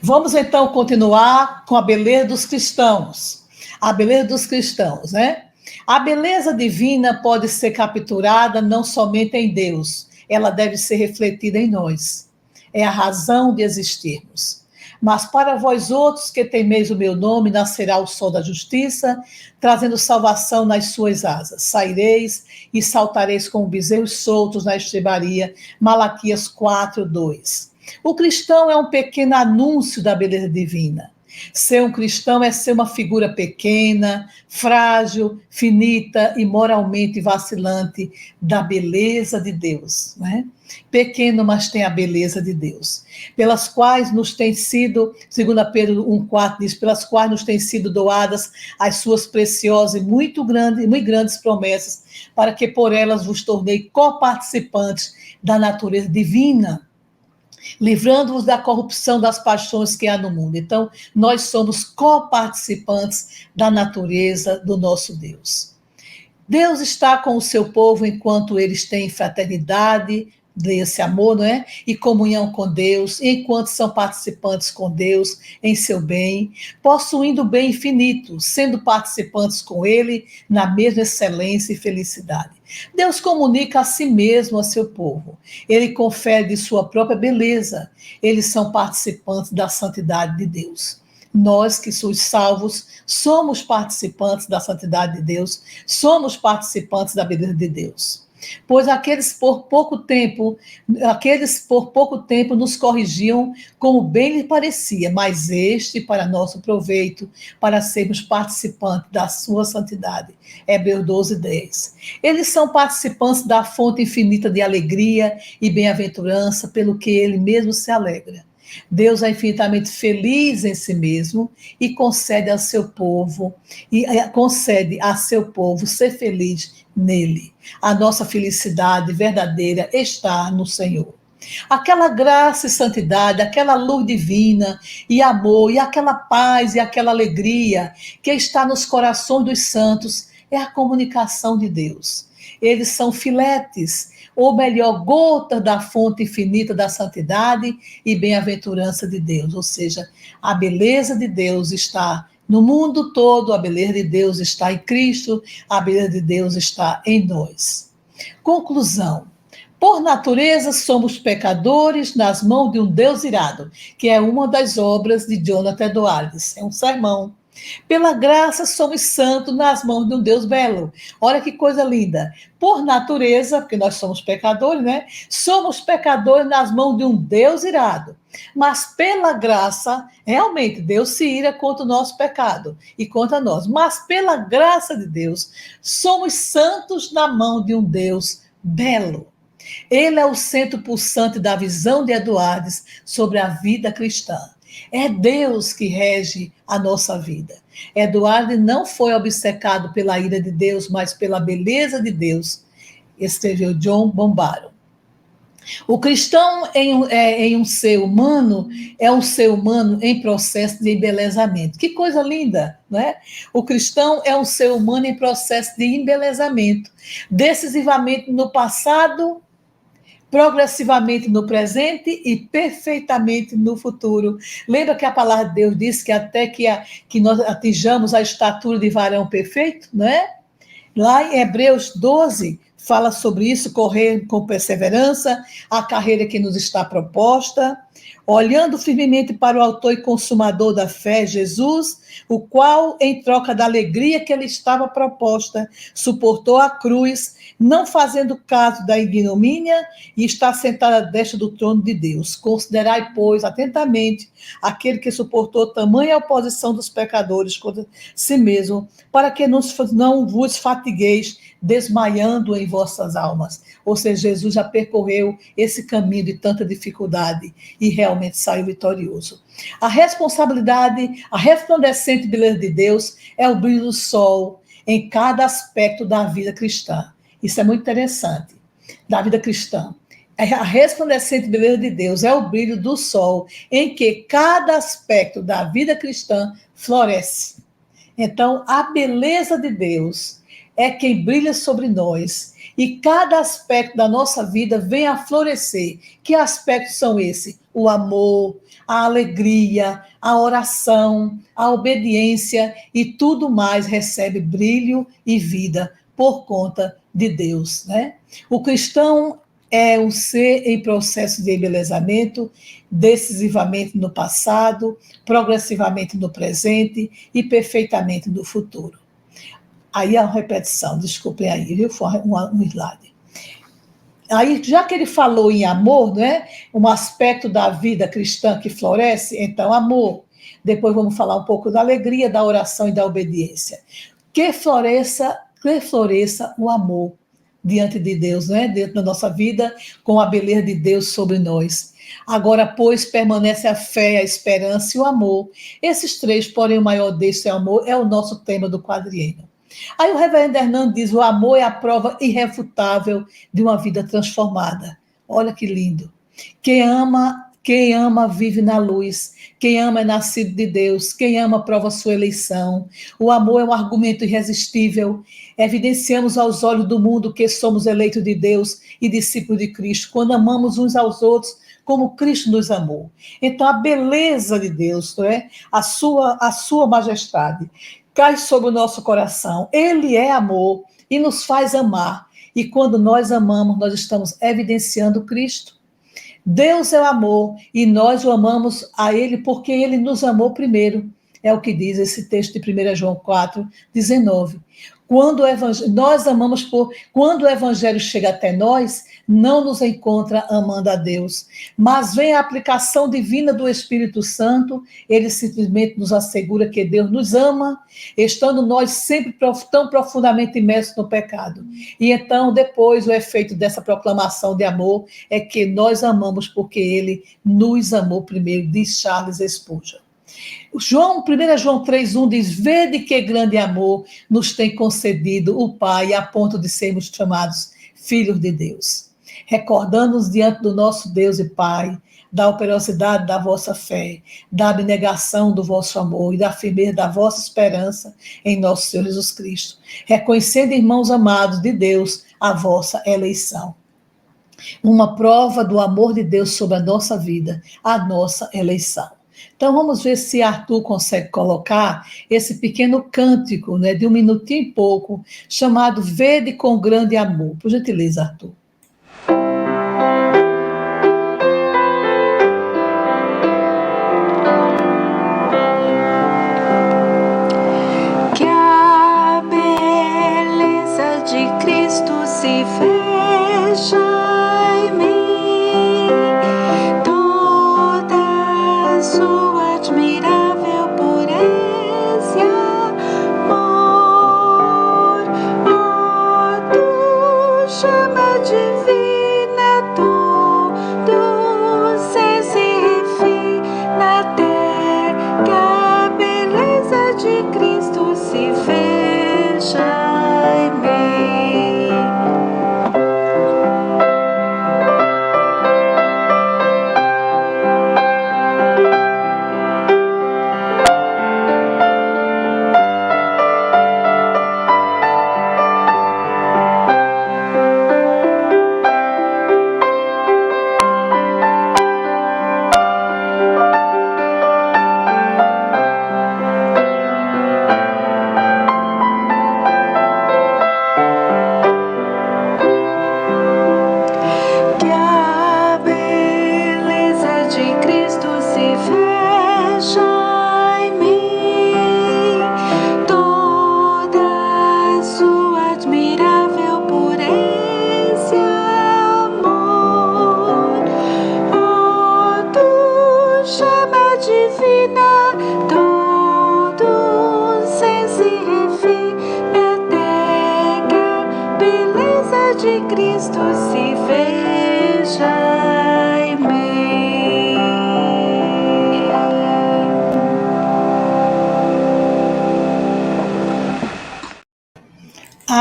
[SPEAKER 3] Vamos então continuar com a beleza dos cristãos. A beleza dos cristãos, né? A beleza divina pode ser capturada não somente em Deus, ela deve ser refletida em nós. É a razão de existirmos. Mas para vós outros que temeis o meu nome, nascerá o sol da justiça, trazendo salvação nas suas asas. Saireis e saltareis como bezerros soltos na estrebaria. Malaquias 4:2. O cristão é um pequeno anúncio da beleza divina. Ser um cristão é ser uma figura pequena, frágil, finita e moralmente vacilante da beleza de Deus, né? Pequeno, mas tem a beleza de Deus, pelas quais nos tem sido, 2 Pedro 1:4 diz, pelas quais nos têm sido doadas as suas preciosas e muito grandes promessas, para que por elas vos tornei coparticipantes da natureza divina, livrando-vos da corrupção das paixões que há no mundo. Então, nós somos coparticipantes da natureza do nosso Deus. Deus está com o seu povo enquanto eles têm fraternidade, desse amor, não é? E comunhão com Deus, enquanto são participantes com Deus em seu bem, possuindo o bem infinito, sendo participantes com Ele na mesma excelência e felicidade. Deus comunica a si mesmo a seu povo. Ele confere de sua própria beleza. Eles são participantes da santidade de Deus. Nós que somos salvos, somos participantes da santidade de Deus, somos participantes da beleza de Deus. Pois aqueles por pouco tempo nos corrigiam como bem lhe parecia, mas este para nosso proveito, para sermos participantes da sua santidade. Hebreus 12:10. Eles são participantes da fonte infinita de alegria e bem-aventurança, pelo que ele mesmo se alegra. Deus é infinitamente feliz em si mesmo e concede a seu povo ser feliz nele. A nossa felicidade verdadeira está no Senhor. Aquela graça e santidade, aquela luz divina e amor, e aquela paz e aquela alegria que está nos corações dos santos é a comunicação de Deus. Eles são filetes, ou melhor, gotas da fonte infinita da santidade e bem-aventurança de Deus. Ou seja, a beleza de Deus está no mundo todo, a beleza de Deus está em Cristo, a beleza de Deus está em nós. Conclusão. Por natureza, somos pecadores nas mãos de um Deus irado, que é uma das obras de Jonathan Edwards. É um sermão. Pela graça, somos santos nas mãos de um Deus belo. Olha que coisa linda. Por natureza, porque nós somos pecadores, né? Somos pecadores nas mãos de um Deus irado. Mas pela graça, realmente, Deus se ira contra o nosso pecado e contra nós. Mas pela graça de Deus, somos santos na mão de um Deus belo. Ele é o centro pulsante da visão de Edwards sobre a vida cristã. É Deus que rege a nossa vida. Edwards não foi obcecado pela ira de Deus, mas pela beleza de Deus, escreveu John Bombaro. O cristão em um ser humano é um ser humano em processo de embelezamento. Que coisa linda, não é? O cristão é um ser humano em processo de embelezamento, decisivamente no passado, progressivamente no presente e perfeitamente no futuro. Lembra que a palavra de Deus diz que até que nós atinjamos a estatura de varão perfeito, não é? Lá em Hebreus 12, fala sobre isso, correr com perseverança, a carreira que nos está proposta. olhando firmemente para o autor e consumador da fé, Jesus, o qual, em troca da alegria que lhe estava proposta, suportou a cruz, não fazendo caso da ignomínia, e está sentado à destra do trono de Deus. Considerai, pois, atentamente aquele que suportou tamanha oposição dos pecadores contra si mesmo, para que não vos fatigueis desmaiando em vossas almas. Ou seja, Jesus já percorreu esse caminho de tanta dificuldade e realmente saiu vitorioso. A responsabilidade, a resplandecente beleza de Deus é o brilho do sol em cada aspecto da vida cristã. Isso é muito interessante, da vida cristã. A resplandecente beleza de Deus é o brilho do sol em que cada aspecto da vida cristã floresce. Então, a beleza de Deus é quem brilha sobre nós e cada aspecto da nossa vida vem a florescer. Que aspectos são esses? O amor, a alegria, a oração, a obediência e tudo mais recebe brilho e vida por conta de Deus, né? O cristão é um ser em processo de embelezamento, decisivamente no passado, progressivamente no presente e perfeitamente no futuro. Aí a repetição, desculpem aí, viu? Foi um slide. Aí, já que ele falou em amor, né? Um aspecto da vida cristã que floresce, então amor. Depois vamos falar um pouco da alegria, da oração e da obediência. Que floresça o amor diante de Deus, né? Dentro da nossa vida, com a beleza de Deus sobre nós. Agora, pois, permanece a fé, a esperança e o amor. Esses três, porém, o maior destes é o amor, é o nosso tema do quadriênio. Aí o reverendo Hernando diz: o amor é a prova irrefutável de uma vida transformada. Olha que lindo. Quem ama vive na luz. Quem ama é nascido de Deus. Quem ama prova sua eleição. O amor é um argumento irresistível. Evidenciamos aos olhos do mundo que somos eleitos de Deus e discípulos de Cristo, quando amamos uns aos outros como Cristo nos amou. Então, a beleza de Deus, não é? A sua majestade, cai sobre o nosso coração. Ele é amor e nos faz amar. E quando nós amamos, nós estamos evidenciando Cristo. Deus é o amor e nós o amamos a Ele porque Ele nos amou primeiro. É o que diz esse texto de 1 João 4, 19. Quando o Evangelho chega até nós, não nos encontra amando a Deus, mas vem a aplicação divina do Espírito Santo, ele simplesmente nos assegura que Deus nos ama, estando nós sempre tão profundamente imersos no pecado. E então, depois, o efeito dessa proclamação de amor é que nós amamos porque ele nos amou primeiro, diz Charles Spurgeon. 1 João 3,1 diz: vede que grande amor nos tem concedido o Pai a ponto de sermos chamados filhos de Deus. Recordando-nos diante do nosso Deus e Pai, da operosidade da vossa fé, da abnegação do vosso amor e da firmeza da vossa esperança em nosso Senhor Jesus Cristo. Reconhecendo, irmãos amados de Deus, a vossa eleição. Uma prova do amor de Deus sobre a nossa vida, a nossa eleição. Então, vamos ver se Arthur consegue colocar esse pequeno cântico, né, de 1 minutinho e pouco, chamado Vede com Grande Amor. Por gentileza, Arthur.
[SPEAKER 5] Que a beleza de Cristo se veja em mim. Sua admirável pureza e amor, oh, tu chama de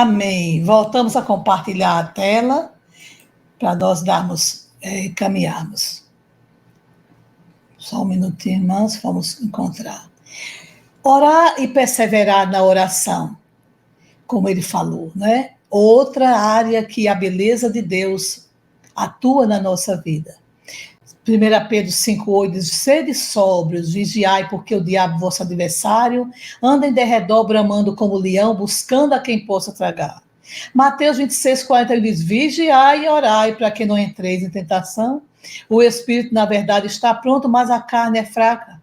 [SPEAKER 3] Amém. Voltamos a compartilhar a tela para nós caminharmos. Só um minutinho, irmãos, vamos encontrar. Orar e perseverar na oração, como ele falou, né? Outra área que a beleza de Deus atua na nossa vida. 1 Pedro 5,8 diz: sede sóbrios, vigiai, porque o diabo, vosso adversário, anda em derredor, bramando como leão, buscando a quem possa tragar. Mateus 26,40 diz: vigiai e orai, para que não entreis em tentação. O espírito, na verdade, está pronto, mas a carne é fraca.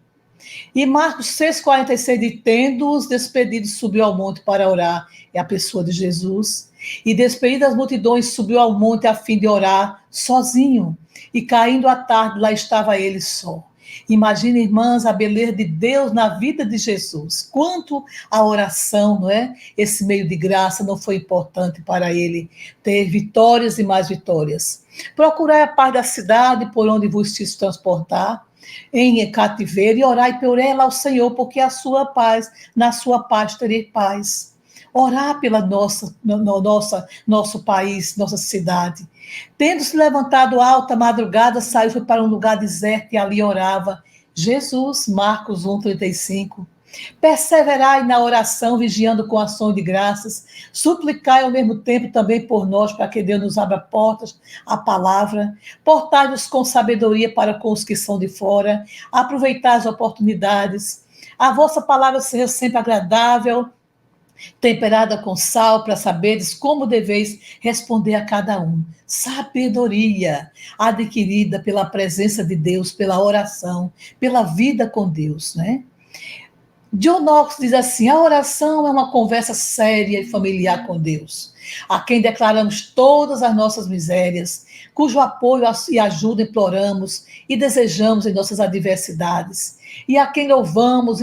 [SPEAKER 3] E Marcos 6,46 diz: tendo-os despedidos, subiu ao monte para orar. É a pessoa de Jesus. E despedidas as multidões, subiu ao monte a fim de orar sozinho. E caindo à tarde, lá estava ele só. Imagina, irmãs, a beleza de Deus na vida de Jesus. Quanto a oração, não é? Esse meio de graça não foi importante para ele ter vitórias e mais vitórias. Procurai a paz da cidade por onde vos se transportar, em cativeiro, e orai por ela ao Senhor, porque a sua paz, na sua paz terei paz. Orar pela nosso país, nossa cidade. Tendo se levantado alta madrugada, saiu para um lugar deserto e ali orava. Jesus, Marcos 1,35. Perseverai na oração, vigiando com ação de graças. Suplicai ao mesmo tempo também por nós, para que Deus nos abra portas, a palavra. Portai-vos com sabedoria para com os que são de fora. Aproveitai as oportunidades. A vossa palavra seja sempre agradável, temperada com sal, para saberes como deveis responder a cada um. Sabedoria adquirida pela presença de Deus, pela oração, pela vida com Deus, né? John Knox diz assim: a oração é uma conversa séria e familiar com Deus, a quem declaramos todas as nossas misérias, cujo apoio e ajuda imploramos e desejamos em nossas adversidades, e a quem louvamos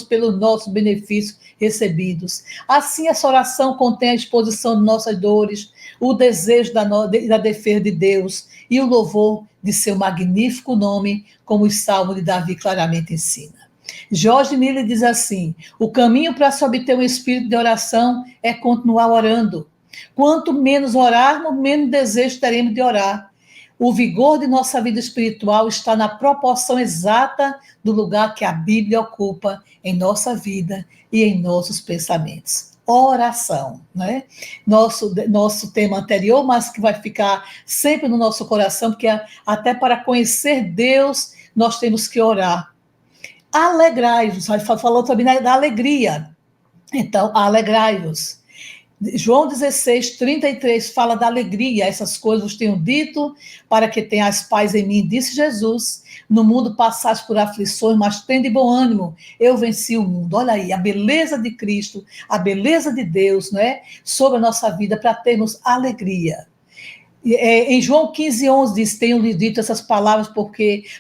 [SPEAKER 3] pelos nossos benefícios recebidos. Assim, essa oração contém a exposição de nossas dores, o desejo da defesa de Deus e o louvor de seu magnífico nome, como o Salmo de Davi claramente ensina. George Miller diz assim: o caminho para se obter um espírito de oração é continuar orando. Quanto menos orarmos, menos desejo teremos de orar. O vigor de nossa vida espiritual está na proporção exata do lugar que a Bíblia ocupa em nossa vida e em nossos pensamentos. Oração, né? Nosso tema anterior, mas que vai ficar sempre no nosso coração, porque até para conhecer Deus, nós temos que orar. Alegrai-vos, falou também da alegria. Então, alegrai-vos. João 16:33 fala da alegria. Essas coisas vos tenho dito para que tenhas paz em mim, disse Jesus. No mundo passais por aflições, mas tende bom ânimo, eu venci o mundo. Olha aí, a beleza de Cristo, a beleza de Deus, não é? Sobre a nossa vida, para termos alegria. Em João 15:11 diz: tenho-lhe dito essas palavras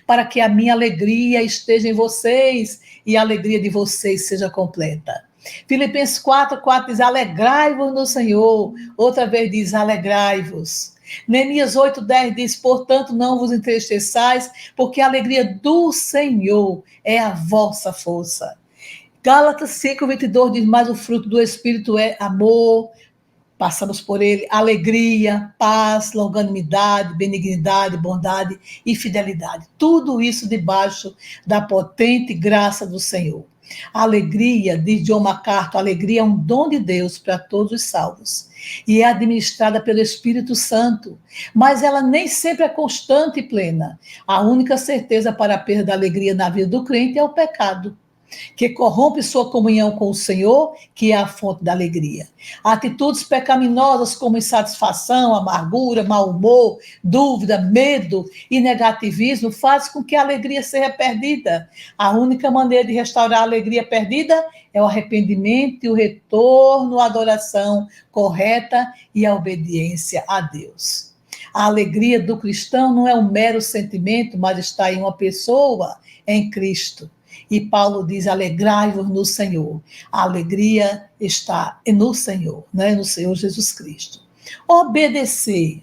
[SPEAKER 3] para que a minha alegria esteja em vocês e a alegria de vocês seja completa. Filipenses 4:4 diz: alegrai-vos no Senhor. Outra vez diz: alegrai-vos. Neemias 8:10 diz: portanto, não vos entristeçais, porque a alegria do Senhor é a vossa força. Gálatas 5:22 diz: mas o fruto do Espírito é amor, passamos por ele, alegria, paz, longanimidade, benignidade, bondade e fidelidade. Tudo isso debaixo da potente graça do Senhor. A alegria, diz John MacArthur, a alegria é um dom de Deus para todos os salvos e é administrada pelo Espírito Santo, mas ela nem sempre é constante e plena. A única certeza para a perda da alegria na vida do crente é o pecado, que corrompe sua comunhão com o Senhor, que é a fonte da alegria. Atitudes pecaminosas como insatisfação, amargura, mau humor, dúvida, medo e negativismo fazem com que a alegria seja perdida. A única maneira de restaurar a alegria perdida é o arrependimento e o retorno à adoração correta e à obediência a Deus. A alegria do cristão não é um mero sentimento, mas está em uma pessoa, em Cristo. E Paulo diz: alegrai-vos no Senhor. A alegria está no Senhor, né? No Senhor Jesus Cristo. Obedecer.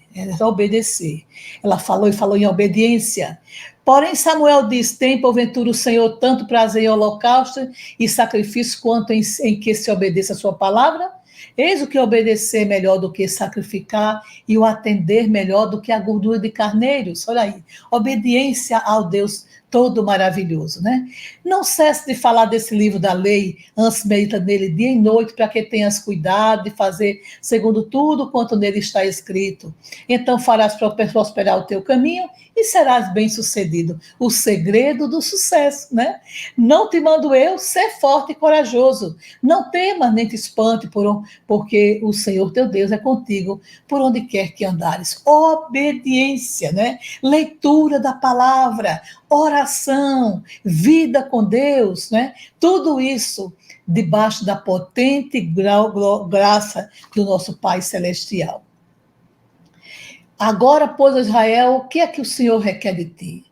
[SPEAKER 3] Ela falou em obediência. Porém, Samuel diz: tem porventura o Senhor tanto prazer em holocausto e sacrifício quanto em que se obedeça a sua palavra? Eis o que obedecer melhor do que sacrificar e o atender melhor do que a gordura de carneiros. Olha aí, obediência ao Deus todo maravilhoso, né? Não cesse de falar desse livro da lei, antes medita nele dia e noite, para que tenhas cuidado de fazer segundo tudo quanto nele está escrito. Então farás prosperar o teu caminho e serás bem-sucedido. O segredo do sucesso, né? Não te mando eu ser forte e corajoso. Não temas nem te espante, porque o Senhor teu Deus é contigo por onde quer que andares. Obediência, né? Leitura da palavra, oração, vida com Deus, né? Tudo isso debaixo da potente graça do nosso Pai Celestial. Agora, pois, Israel, o que é que o Senhor requer de ti?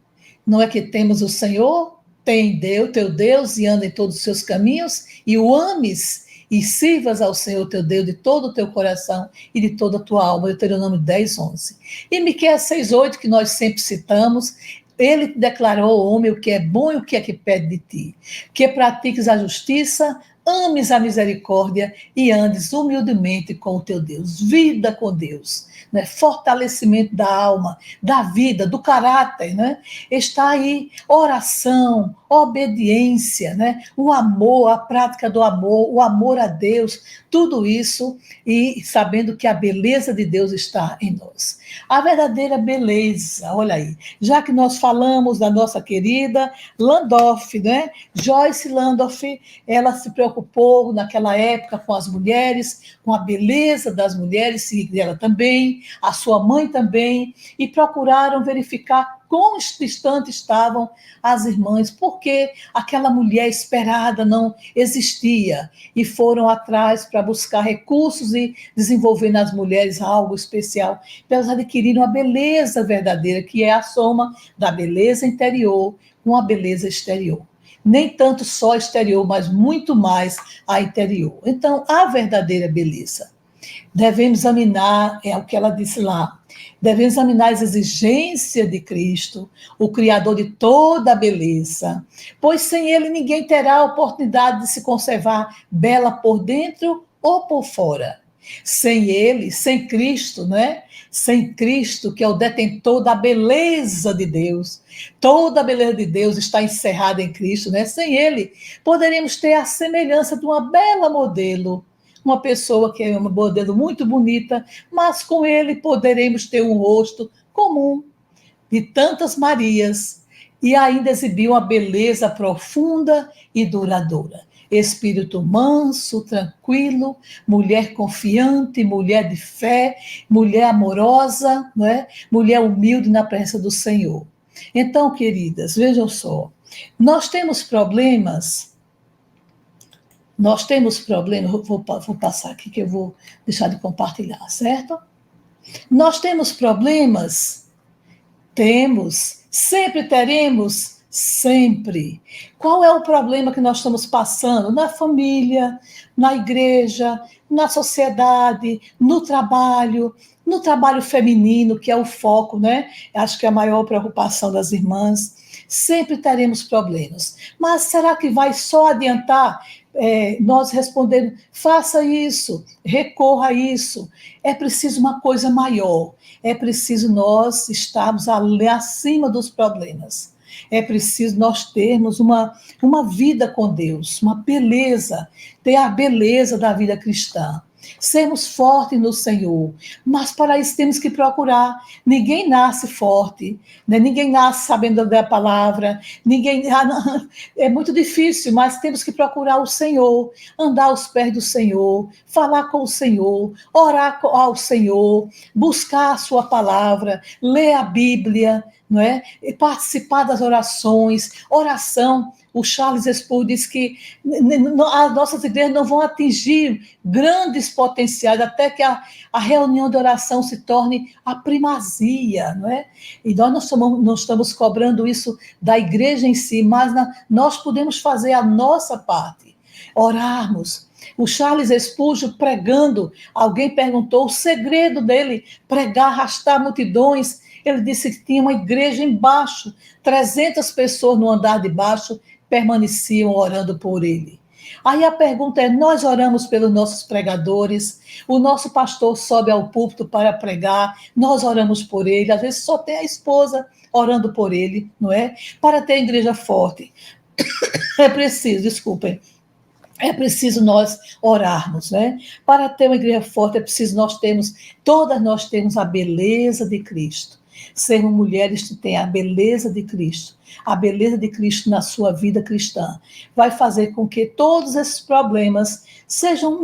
[SPEAKER 3] Não é que temos o Senhor, tem Deus, teu Deus, e anda em todos os seus caminhos, e o ames, e sirvas ao Senhor teu Deus de todo o teu coração e de toda a tua alma. Deuteronômio 10, 11. E Miqueias 6, 8, que nós sempre citamos, ele te declarou ao homem o que é bom e o que é que pede de ti. Que pratiques a justiça, ames a misericórdia e andes humildemente com o teu Deus. Vida com Deus, né? Fortalecimento da alma, da vida, do caráter, né? Está aí oração, obediência, né? O amor, a prática do amor, o amor a Deus, tudo isso, e sabendo que a beleza de Deus está em nós. A verdadeira beleza, olha aí, já que nós falamos da nossa querida Landorf, né? Joyce Landorf, ela se preocupou naquela época com as mulheres, com a beleza das mulheres, e ela também, a sua mãe também, e procuraram verificar quão distantes estavam as irmãs, porque aquela mulher esperada não existia, e foram atrás para buscar recursos e desenvolver nas mulheres algo especial, para elas adquirirem a beleza verdadeira, que é a soma da beleza interior com a beleza exterior. Nem tanto só exterior, mas muito mais a interior. Então, a verdadeira beleza. Devemos examinar, é o que ela disse lá, devemos examinar as exigências de Cristo, o Criador de toda a beleza, pois sem Ele ninguém terá a oportunidade de se conservar bela por dentro ou por fora. Sem Ele, sem Cristo, né? Sem Cristo, que é o detentor da beleza de Deus, toda a beleza de Deus está encerrada em Cristo, né? Sem Ele, poderíamos ter a semelhança de uma bela modelo, uma pessoa que é uma modelo muito bonita, mas com ele poderemos ter um rosto comum de tantas Marias e ainda exibir uma beleza profunda e duradoura. Espírito manso, tranquilo, mulher confiante, mulher de fé, mulher amorosa, não é? Mulher humilde na presença do Senhor. Então, queridas, vejam só, nós temos problemas, vou passar aqui que eu vou deixar de compartilhar, certo? Nós temos problemas? Temos, sempre teremos, sempre. Qual é o problema que nós estamos passando? Na família, na igreja, na sociedade, no trabalho feminino, que é o foco, né? Acho que é a maior preocupação das irmãs. Sempre teremos problemas. Mas será que vai só adiantar nós respondendo, faça isso, recorra a isso? É preciso uma coisa maior, é preciso nós estarmos ali acima dos problemas, é preciso nós termos uma vida com Deus, uma beleza, ter a beleza da vida cristã, sermos fortes no Senhor, mas para isso temos que procurar. Ninguém nasce forte, né? Ninguém nasce sabendo da palavra, é muito difícil, mas temos que procurar o Senhor, andar aos pés do Senhor, falar com o Senhor, orar ao Senhor, buscar a sua palavra, ler a Bíblia, não é? E participar das orações, oração. O Charles Spurgeon diz que as nossas igrejas não vão atingir grandes potenciais até que a reunião de oração se torne a primazia, não é? E nós não estamos cobrando isso da igreja em si, mas nós podemos fazer a nossa parte, orarmos. O Charles Spurgeon pregando, alguém perguntou o segredo dele, pregar, arrastar multidões. Ele disse que tinha uma igreja embaixo, 300 pessoas no andar de baixo permaneciam orando por ele. Aí a pergunta é, nós oramos pelos nossos pregadores, o nosso pastor sobe ao púlpito para pregar, nós oramos por ele, às vezes só tem a esposa orando por ele, não é? Para ter a igreja forte, é preciso, desculpem, é preciso nós orarmos, né? Para ter uma igreja forte, é preciso todas nós temos a beleza de Cristo. Sermos mulheres que têm a beleza de Cristo na sua vida cristã, vai fazer com que todos esses problemas são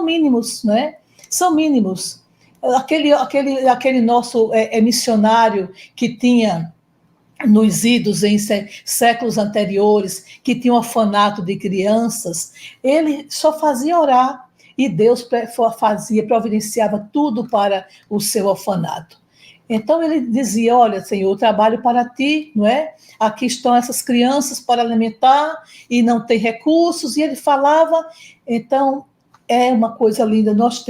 [SPEAKER 3] mínimos, né? São mínimos. Aquele nosso missionário que tinha nos idos em séculos anteriores, que tinha um orfanato de crianças, ele só fazia orar e Deus providenciava tudo para o seu orfanato. Então ele dizia, olha, Senhor, eu trabalho para ti, não é? Aqui estão essas crianças para alimentar e não tem recursos, e ele falava, então é uma coisa linda, nós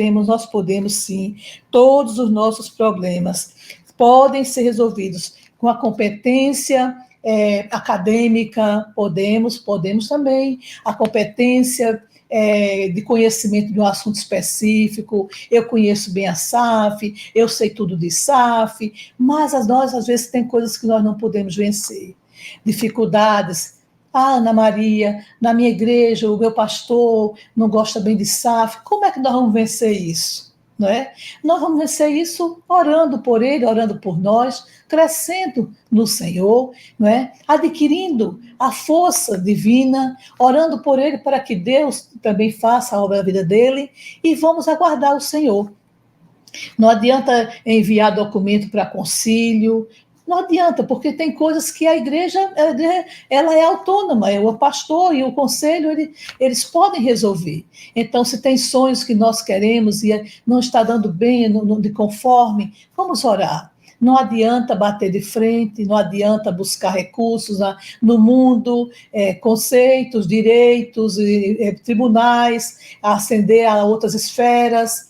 [SPEAKER 3] podemos sim, todos os nossos problemas podem ser resolvidos com a competência acadêmica, podemos também, a competência de conhecimento de um assunto específico, eu conheço bem a SAF, eu sei tudo de SAF, mas nós, às vezes, tem coisas que nós não podemos vencer. Dificuldades. Ana Maria, na minha igreja, o meu pastor não gosta bem de SAF. Como é que nós vamos vencer isso? Não é? Nós vamos vencer isso orando por ele, orando por nós, crescendo no Senhor, não é? Adquirindo a força divina, orando por ele para que Deus também faça a obra da vida dele, e vamos aguardar o Senhor. Não adianta enviar documento para concílio, não adianta, porque tem coisas que a igreja ela é autônoma, o pastor e o conselho, eles podem resolver. Então, se tem sonhos que nós queremos e não está dando bem, de conforme, vamos orar. Não adianta bater de frente, não adianta buscar recursos no mundo, conceitos, direitos, tribunais, ascender a outras esferas.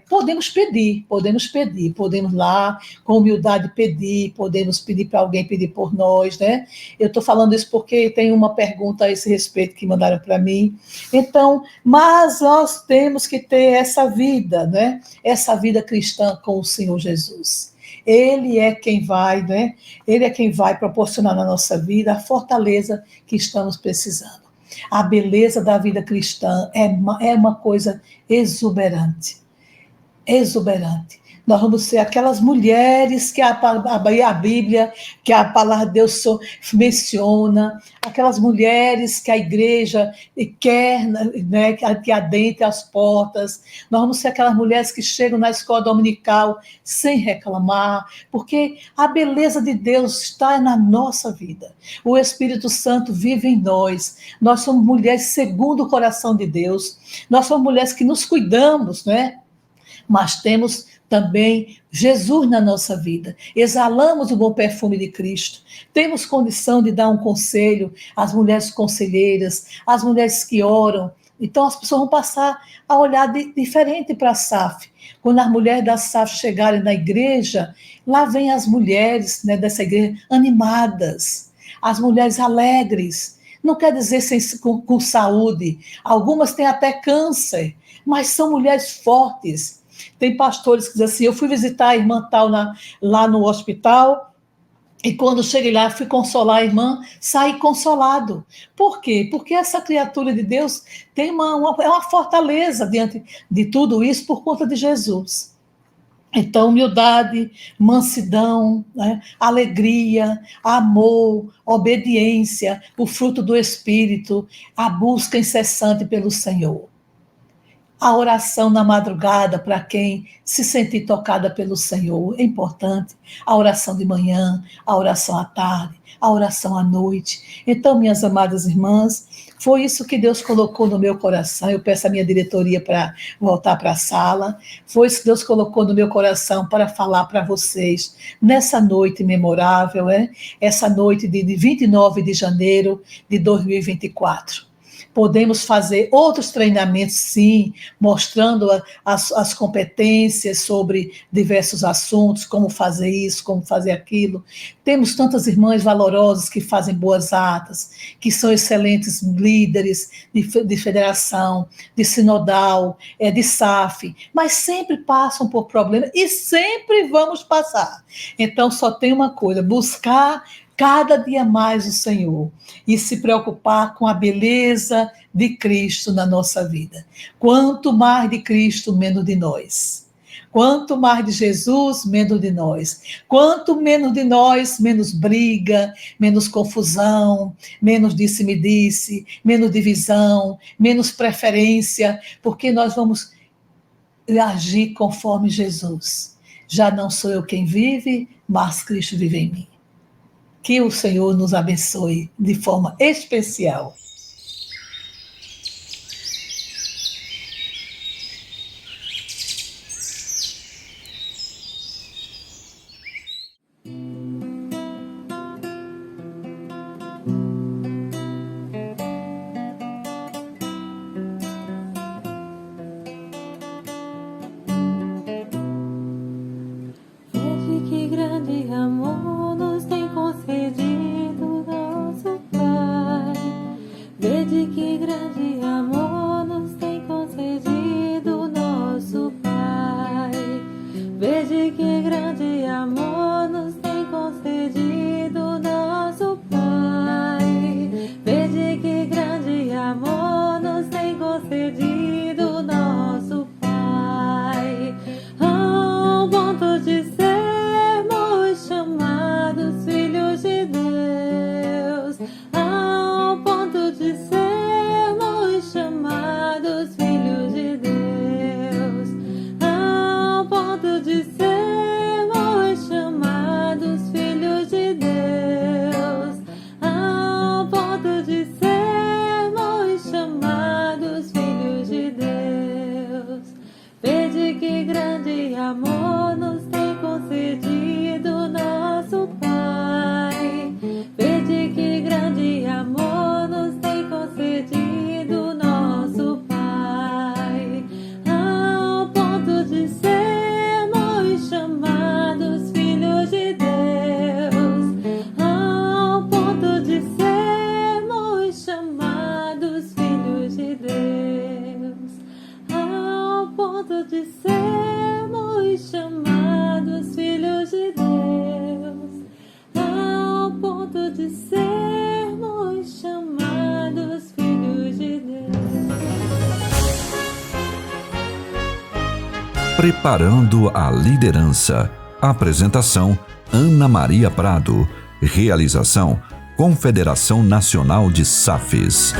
[SPEAKER 3] Podemos pedir, podemos lá, com humildade pedir, podemos pedir para alguém pedir por nós, né? Eu estou falando isso porque tem uma pergunta a esse respeito que mandaram para mim. Então, mas nós temos que ter essa vida, né? Essa vida cristã com o Senhor Jesus. Ele é quem vai, né? Ele é quem vai proporcionar na nossa vida a fortaleza que estamos precisando. A beleza da vida cristã é uma coisa exuberante. Nós vamos ser aquelas mulheres que a Bíblia, que a palavra de Deus menciona, aquelas mulheres que a igreja quer, né, que adentre as portas. Nós vamos ser aquelas mulheres que chegam na escola dominical sem reclamar, porque a beleza de Deus está na nossa vida. O Espírito Santo vive em nós. Nós somos mulheres segundo o coração de Deus. Nós somos mulheres que nos cuidamos, né? Mas temos também Jesus na nossa vida. Exalamos o bom perfume de Cristo. Temos condição de dar um conselho às mulheres conselheiras, às mulheres que oram. Então as pessoas vão passar a olhar diferente para a SAF. Quando as mulheres da SAF chegarem na igreja, lá vem as mulheres, né, dessa igreja animadas, as mulheres alegres. Não quer dizer com saúde. Algumas têm até câncer, mas são mulheres fortes. Tem pastores que dizem assim, eu fui visitar a irmã tal lá no hospital, e quando cheguei lá, fui consolar a irmã, saí consolado. Por quê? Porque essa criatura de Deus tem uma fortaleza diante de tudo isso por conta de Jesus. Então, humildade, mansidão, né? Alegria, amor, obediência, o fruto do Espírito, a busca incessante pelo Senhor. A oração na madrugada para quem se sentir tocada pelo Senhor é importante. A oração de manhã, a oração à tarde, a oração à noite. Então, minhas amadas irmãs, foi isso que Deus colocou no meu coração. Eu peço à minha diretoria para voltar para a sala. Foi isso que Deus colocou no meu coração para falar para vocês nessa noite memorável, essa noite de 29 de janeiro de 2024. Podemos fazer outros treinamentos, sim, mostrando as competências sobre diversos assuntos, como fazer isso, como fazer aquilo. Temos tantas irmãs valorosas que fazem boas atas, que são excelentes líderes de federação, de sinodal, de SAF, mas sempre passam por problemas e sempre vamos passar. Então, só tem uma coisa: buscar cada dia mais o Senhor e se preocupar com a beleza de Cristo na nossa vida. Quanto mais de Cristo, menos de nós. Quanto mais de Jesus, menos de nós. Quanto menos de nós, menos briga, menos confusão, menos disse-me-disse, menos divisão, menos preferência, porque nós vamos agir conforme Jesus. Já não sou eu quem vive, mas Cristo vive em mim. Que o Senhor nos abençoe de forma especial.
[SPEAKER 5] Veja que grande amor nos tem concedido nosso Pai. Veja que grande amor nos tem concedido nosso Pai. Veja que grande amor nos tem concedido nosso Pai. Veja que grande amor nos tem concedido nosso Pai. Ao ponto de sermos chamados filhos de Deus, ao ponto de sermos chamados filhos de Deus, ao ponto de sermos chamados filhos de Deus, ao ponto de sermos chamados filhos de Deus. Vede que grande amor nos tem concedido nosso Pai. Vede que grande amor nos tem concedido nosso Pai. Ao ponto de sermos chamados filhos de Deus, ao ponto de sermos chamados filhos de Deus, ao ponto de sermos chamados filhos de Deus, ao ponto de sermos chamados filhos de Deus.
[SPEAKER 1] Preparando a liderança. Apresentação: Ana Maria Prado. Realização: Confederação Nacional de SAFs.